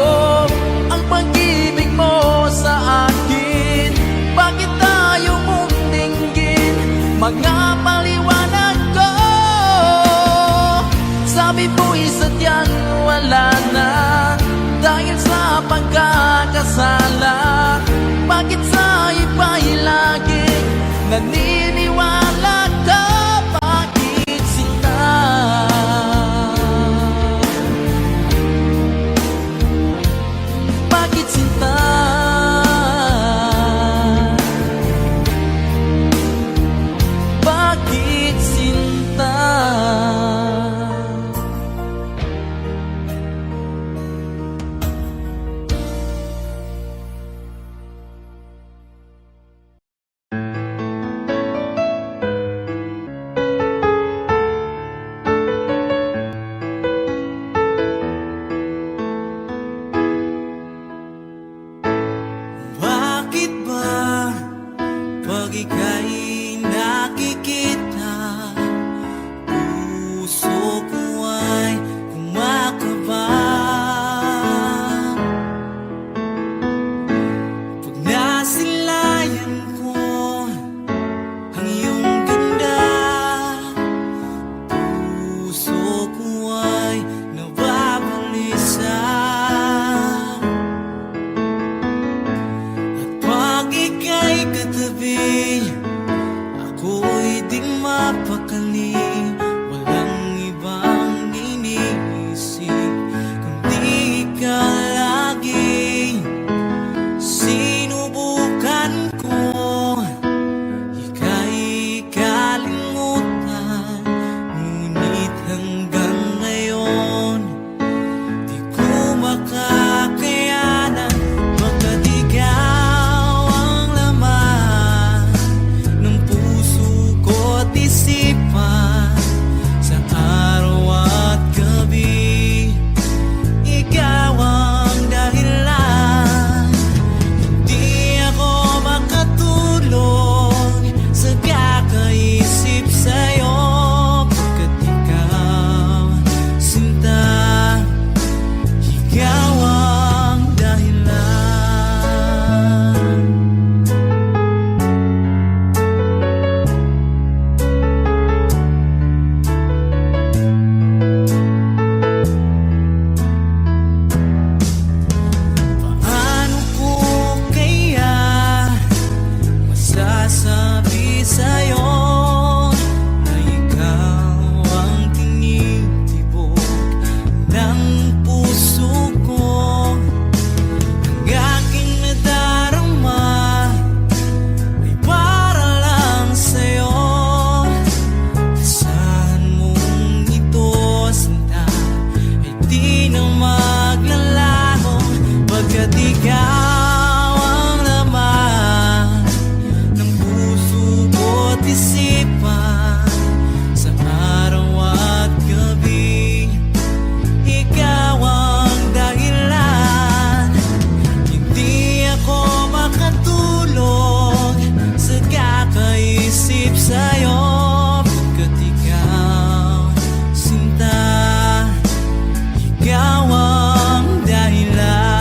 ang pag-ibig mo sa akin? Bakit tayo mong dinggin? Mga paliwanag ko. Sabi mo'y sadyang wala na dahil sa pagkakasala. Bakit sa iba'y laging naniniwala ka? Bakit sinta? Bakit sinta? Bakit sinta? Pagkat ikaw ang laman ng puso ko't isipan, sa araw at gabi ikaw ang dahilan. Hindi ako makatulog sa kakaisip sa'yo, pagkat ikaw, sinta, ikaw ang dahilan.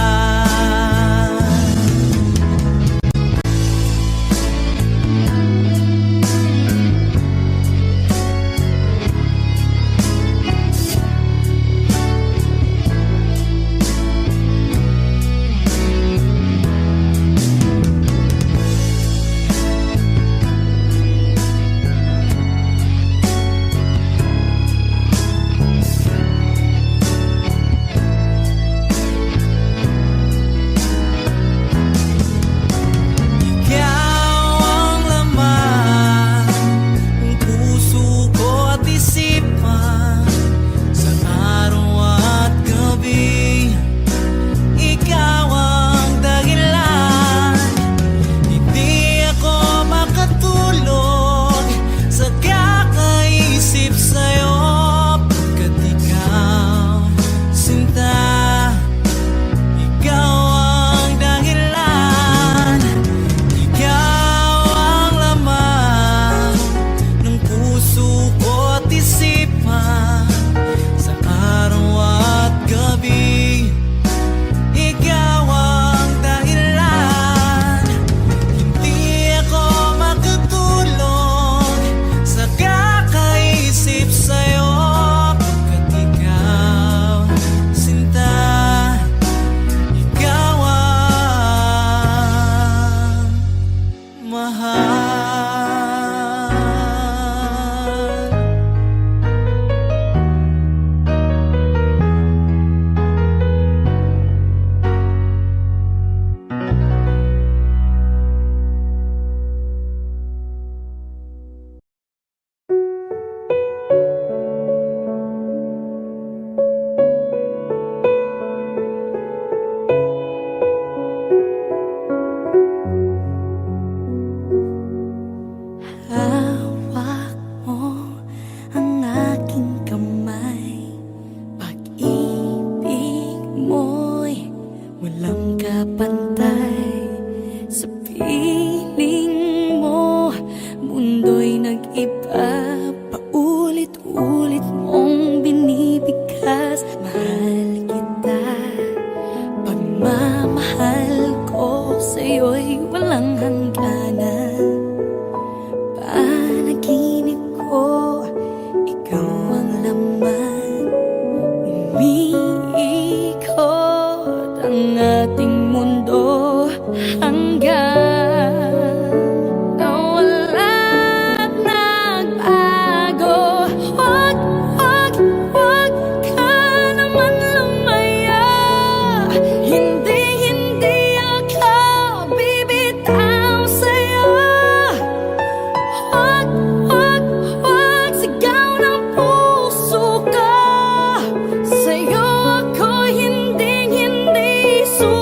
Ikaw ang laman ng puso ko't isipan, sa araw at gabi ikaw ang dahilan. Hindi ako makatulog sa kakaisip sa'yo, pagkat ikaw, sinta, ikaw ang dahilan. Ikaw ang laman ng puso ko't isipan, sa araw at gabi ikaw ang dahilan. Hindi ako makatulog sa kakaisip sa'yo, pagkat ikaw, sinta, ikaw ang mahal. Hawak mo ang aking kamay, pag-ibig mo'y walang kapantay. Sa piling mo, mundo'y nag-iba, paulit-ulit mong binibigkas. Mahal kita, pagmamahal ko sa'yo'y walang hangganan. Panaginip ko, ikaw ang laman. Umiikot ang ating mundo hanggang nawala at nagbago. Huwag, huwag, huwag ka naman lumaya. Hindi, hindi ako bibitaw sa'yo. Huwag, huwag, huwag, sigaw ng puso ko. Sa'yo ako hindi, hindi susuko.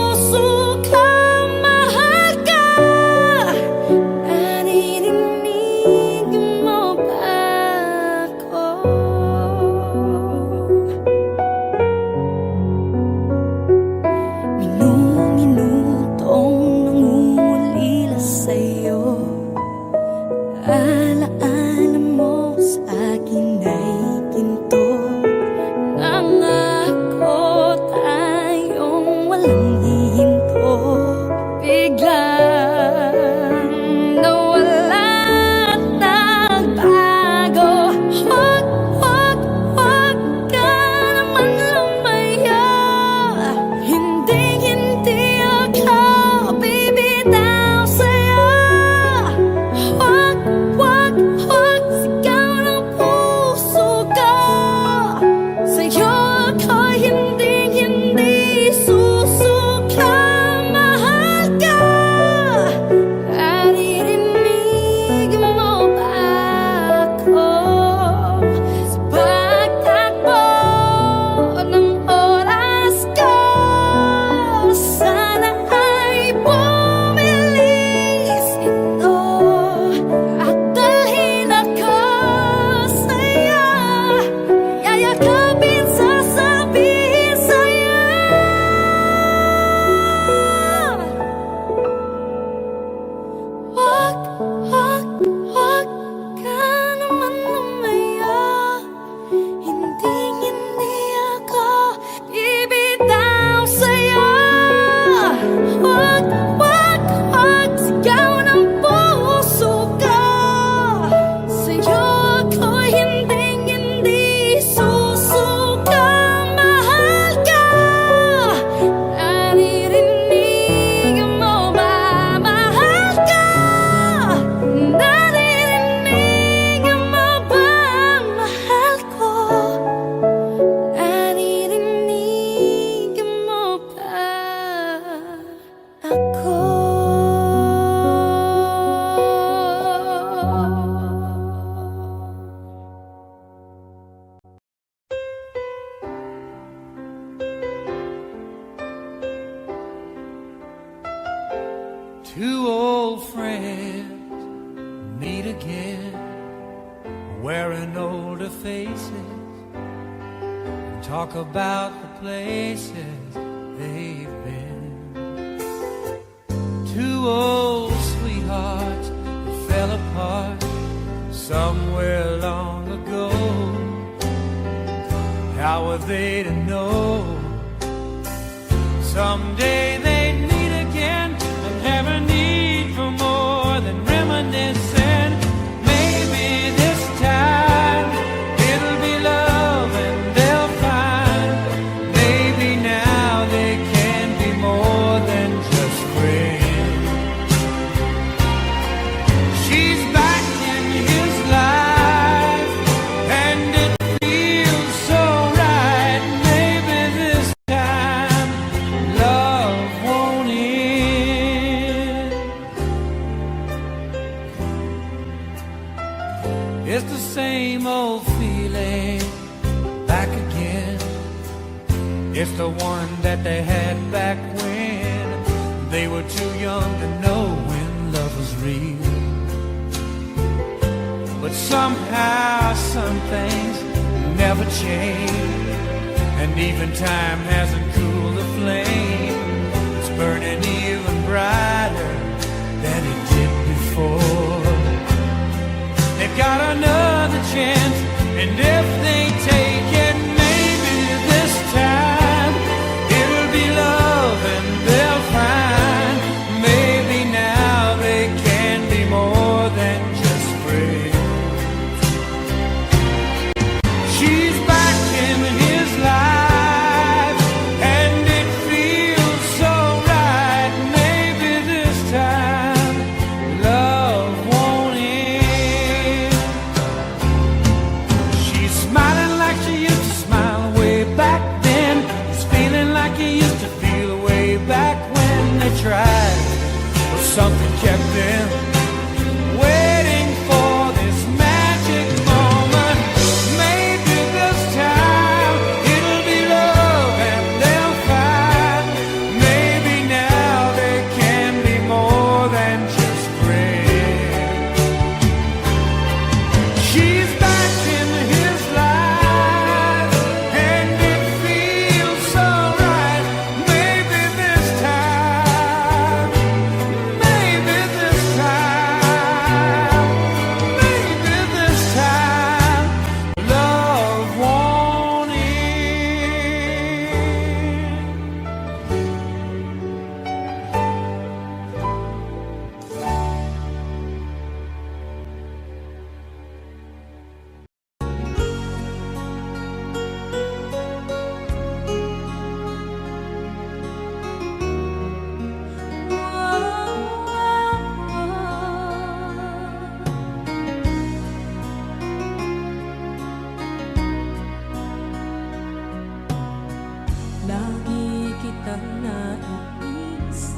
Two old friends meet again, wearing older faces, and talk about the places they've been. Two old sweethearts that fell apart somewhere long ago. How were they to know someday they'd meet again and have a need for more than reminiscing? Maybe this time it'll be love and they'll find maybe now they can be more than just friends. She's back in his life and it feels so right. Maybe this time love won't end. It's the same old feeling back again. It's the one that they had back when they were too young to know when love was real. But somehow some things never change, and even time hasn't cooled the flame. It's burning even brighter than it did before. They've got another chance, and if they take it, maybe this time it'll be love and they'll find maybe now they can be more than just friends. She's back in his life and it feels so right. Maybe this time love won't end. She's smiling like she used to smile way back then. He's feeling like he used to feel way back when they tried, but something kept them waiting for this magic moment. Maybe this time it'll be love and they'll find maybe now they can be more than just friends. She's back in his life and it feels so right. Maybe this time, maybe this time, maybe this time love won't end. Lagi kitang naiisip,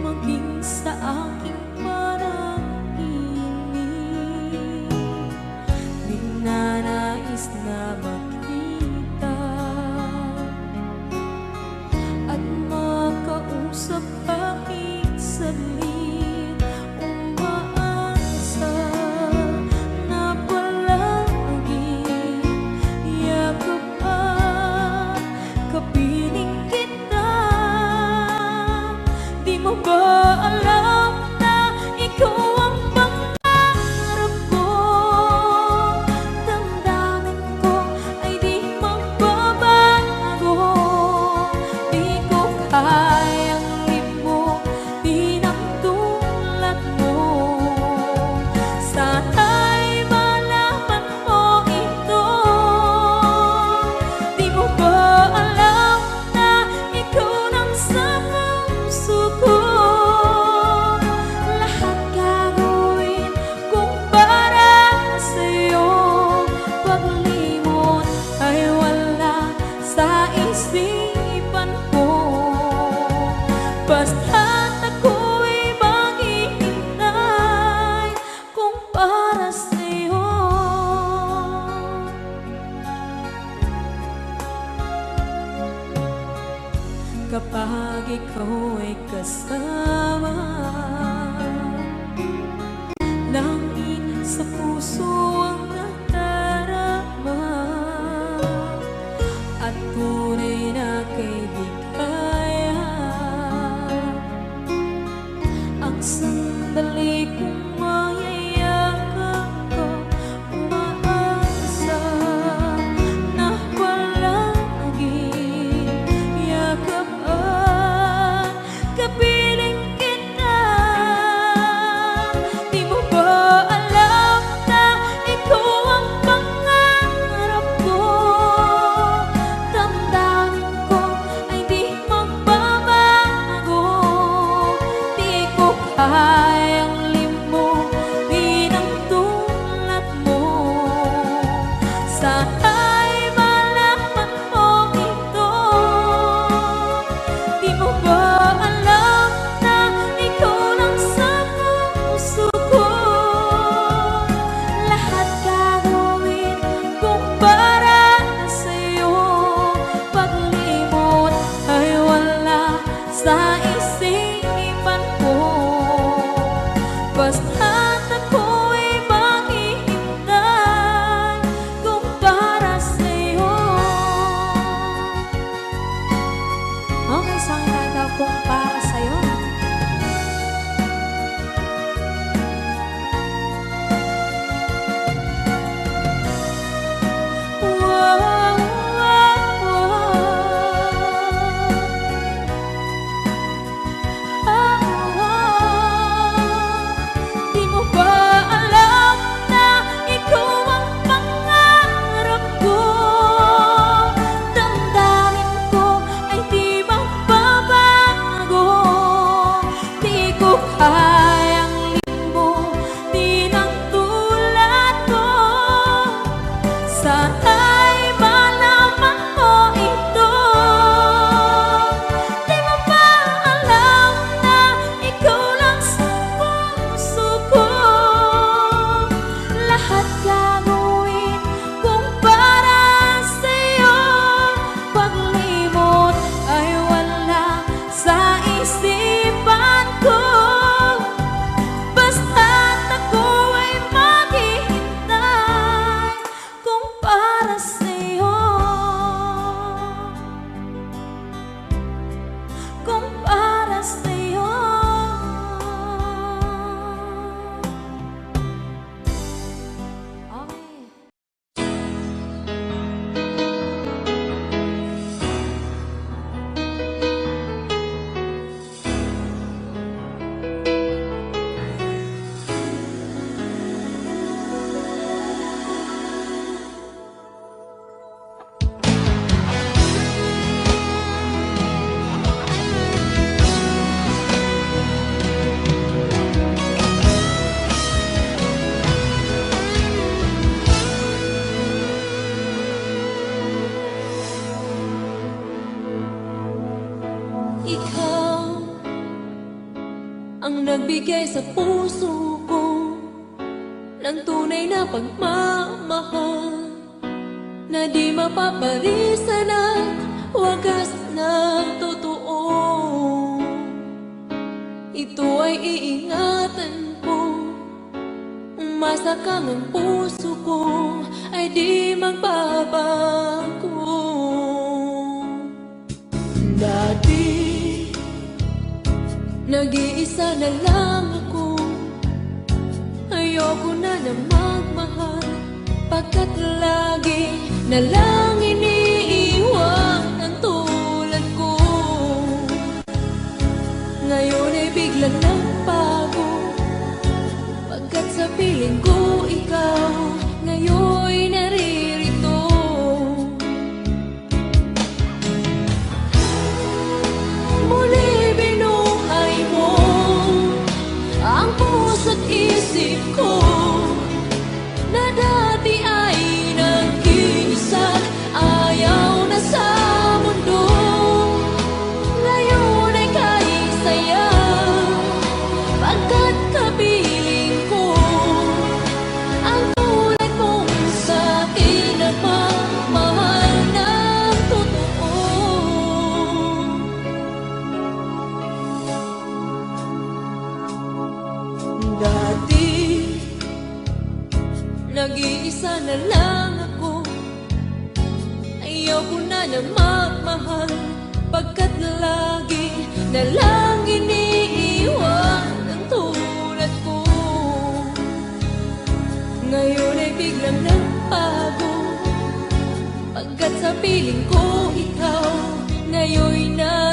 maging sa aking parang inip. Di na nais na makita at makausap kahit saglit. Umaasa na palagi yakap at kapag ikaw ay kasama. Langit sa puso ang nadarama, at tunay na kaibigan. Ang sandali kong mayayakap ko, umaasa na palaging yakap at kapiling kita. Di mo ba alam na ikaw ang pangarap ko? Damdamin ko ay di magbabago. Di ko kayang limutin ang tulad mo. Sana'y malaman mo ito. Di mo ba alam na ikaw lang sa puso ko? Lahat gagawin kung para sa'yo. Paglimot ay wala sa isipan ko. Basta't ako'y maghihintay kung para sa'yo. Okay, isang kanta kung para sa'yo. Wow, wow, Di mo ba alam na ikaw ang pangarap ko? Damdamin ko ay di magbabago. Di ko kayang limutin ang tulad ko. Sana'y malaman mo ito. Di mo ba alam na ikaw lang sa puso ko? Lahat gagawin kung para sa'yo. Paglimot ay wala sa isipan ko. Basta't ako ay maghihintay kung para sa'yo. Kung para sa'yo. Okay. Ikaw ang nagbigay sa puso ko ng tunay na pagmamahal, na di mapapalisan at wagas na totoo. Ito ay iingatan ko, umasa kang ang puso ko ay di magbabago. Dati nag-iisa na lang ako. Ayoko na magmahal, pagkat lagi na lang iniiwan ang tulad ko. Ngayon ay biglang nagbago, pagkat sa piling ko ikaw ngayon'y naririto. Muli binuhay mo ang puso't isip ko, na dati ay nag-iisa. Ay Ayoko na magmahal pagkat lagi na lang iniiwan ang tulad ko. Ngayon ay biglang nagbago pagkat sa piling ko ikaw ngayon'y na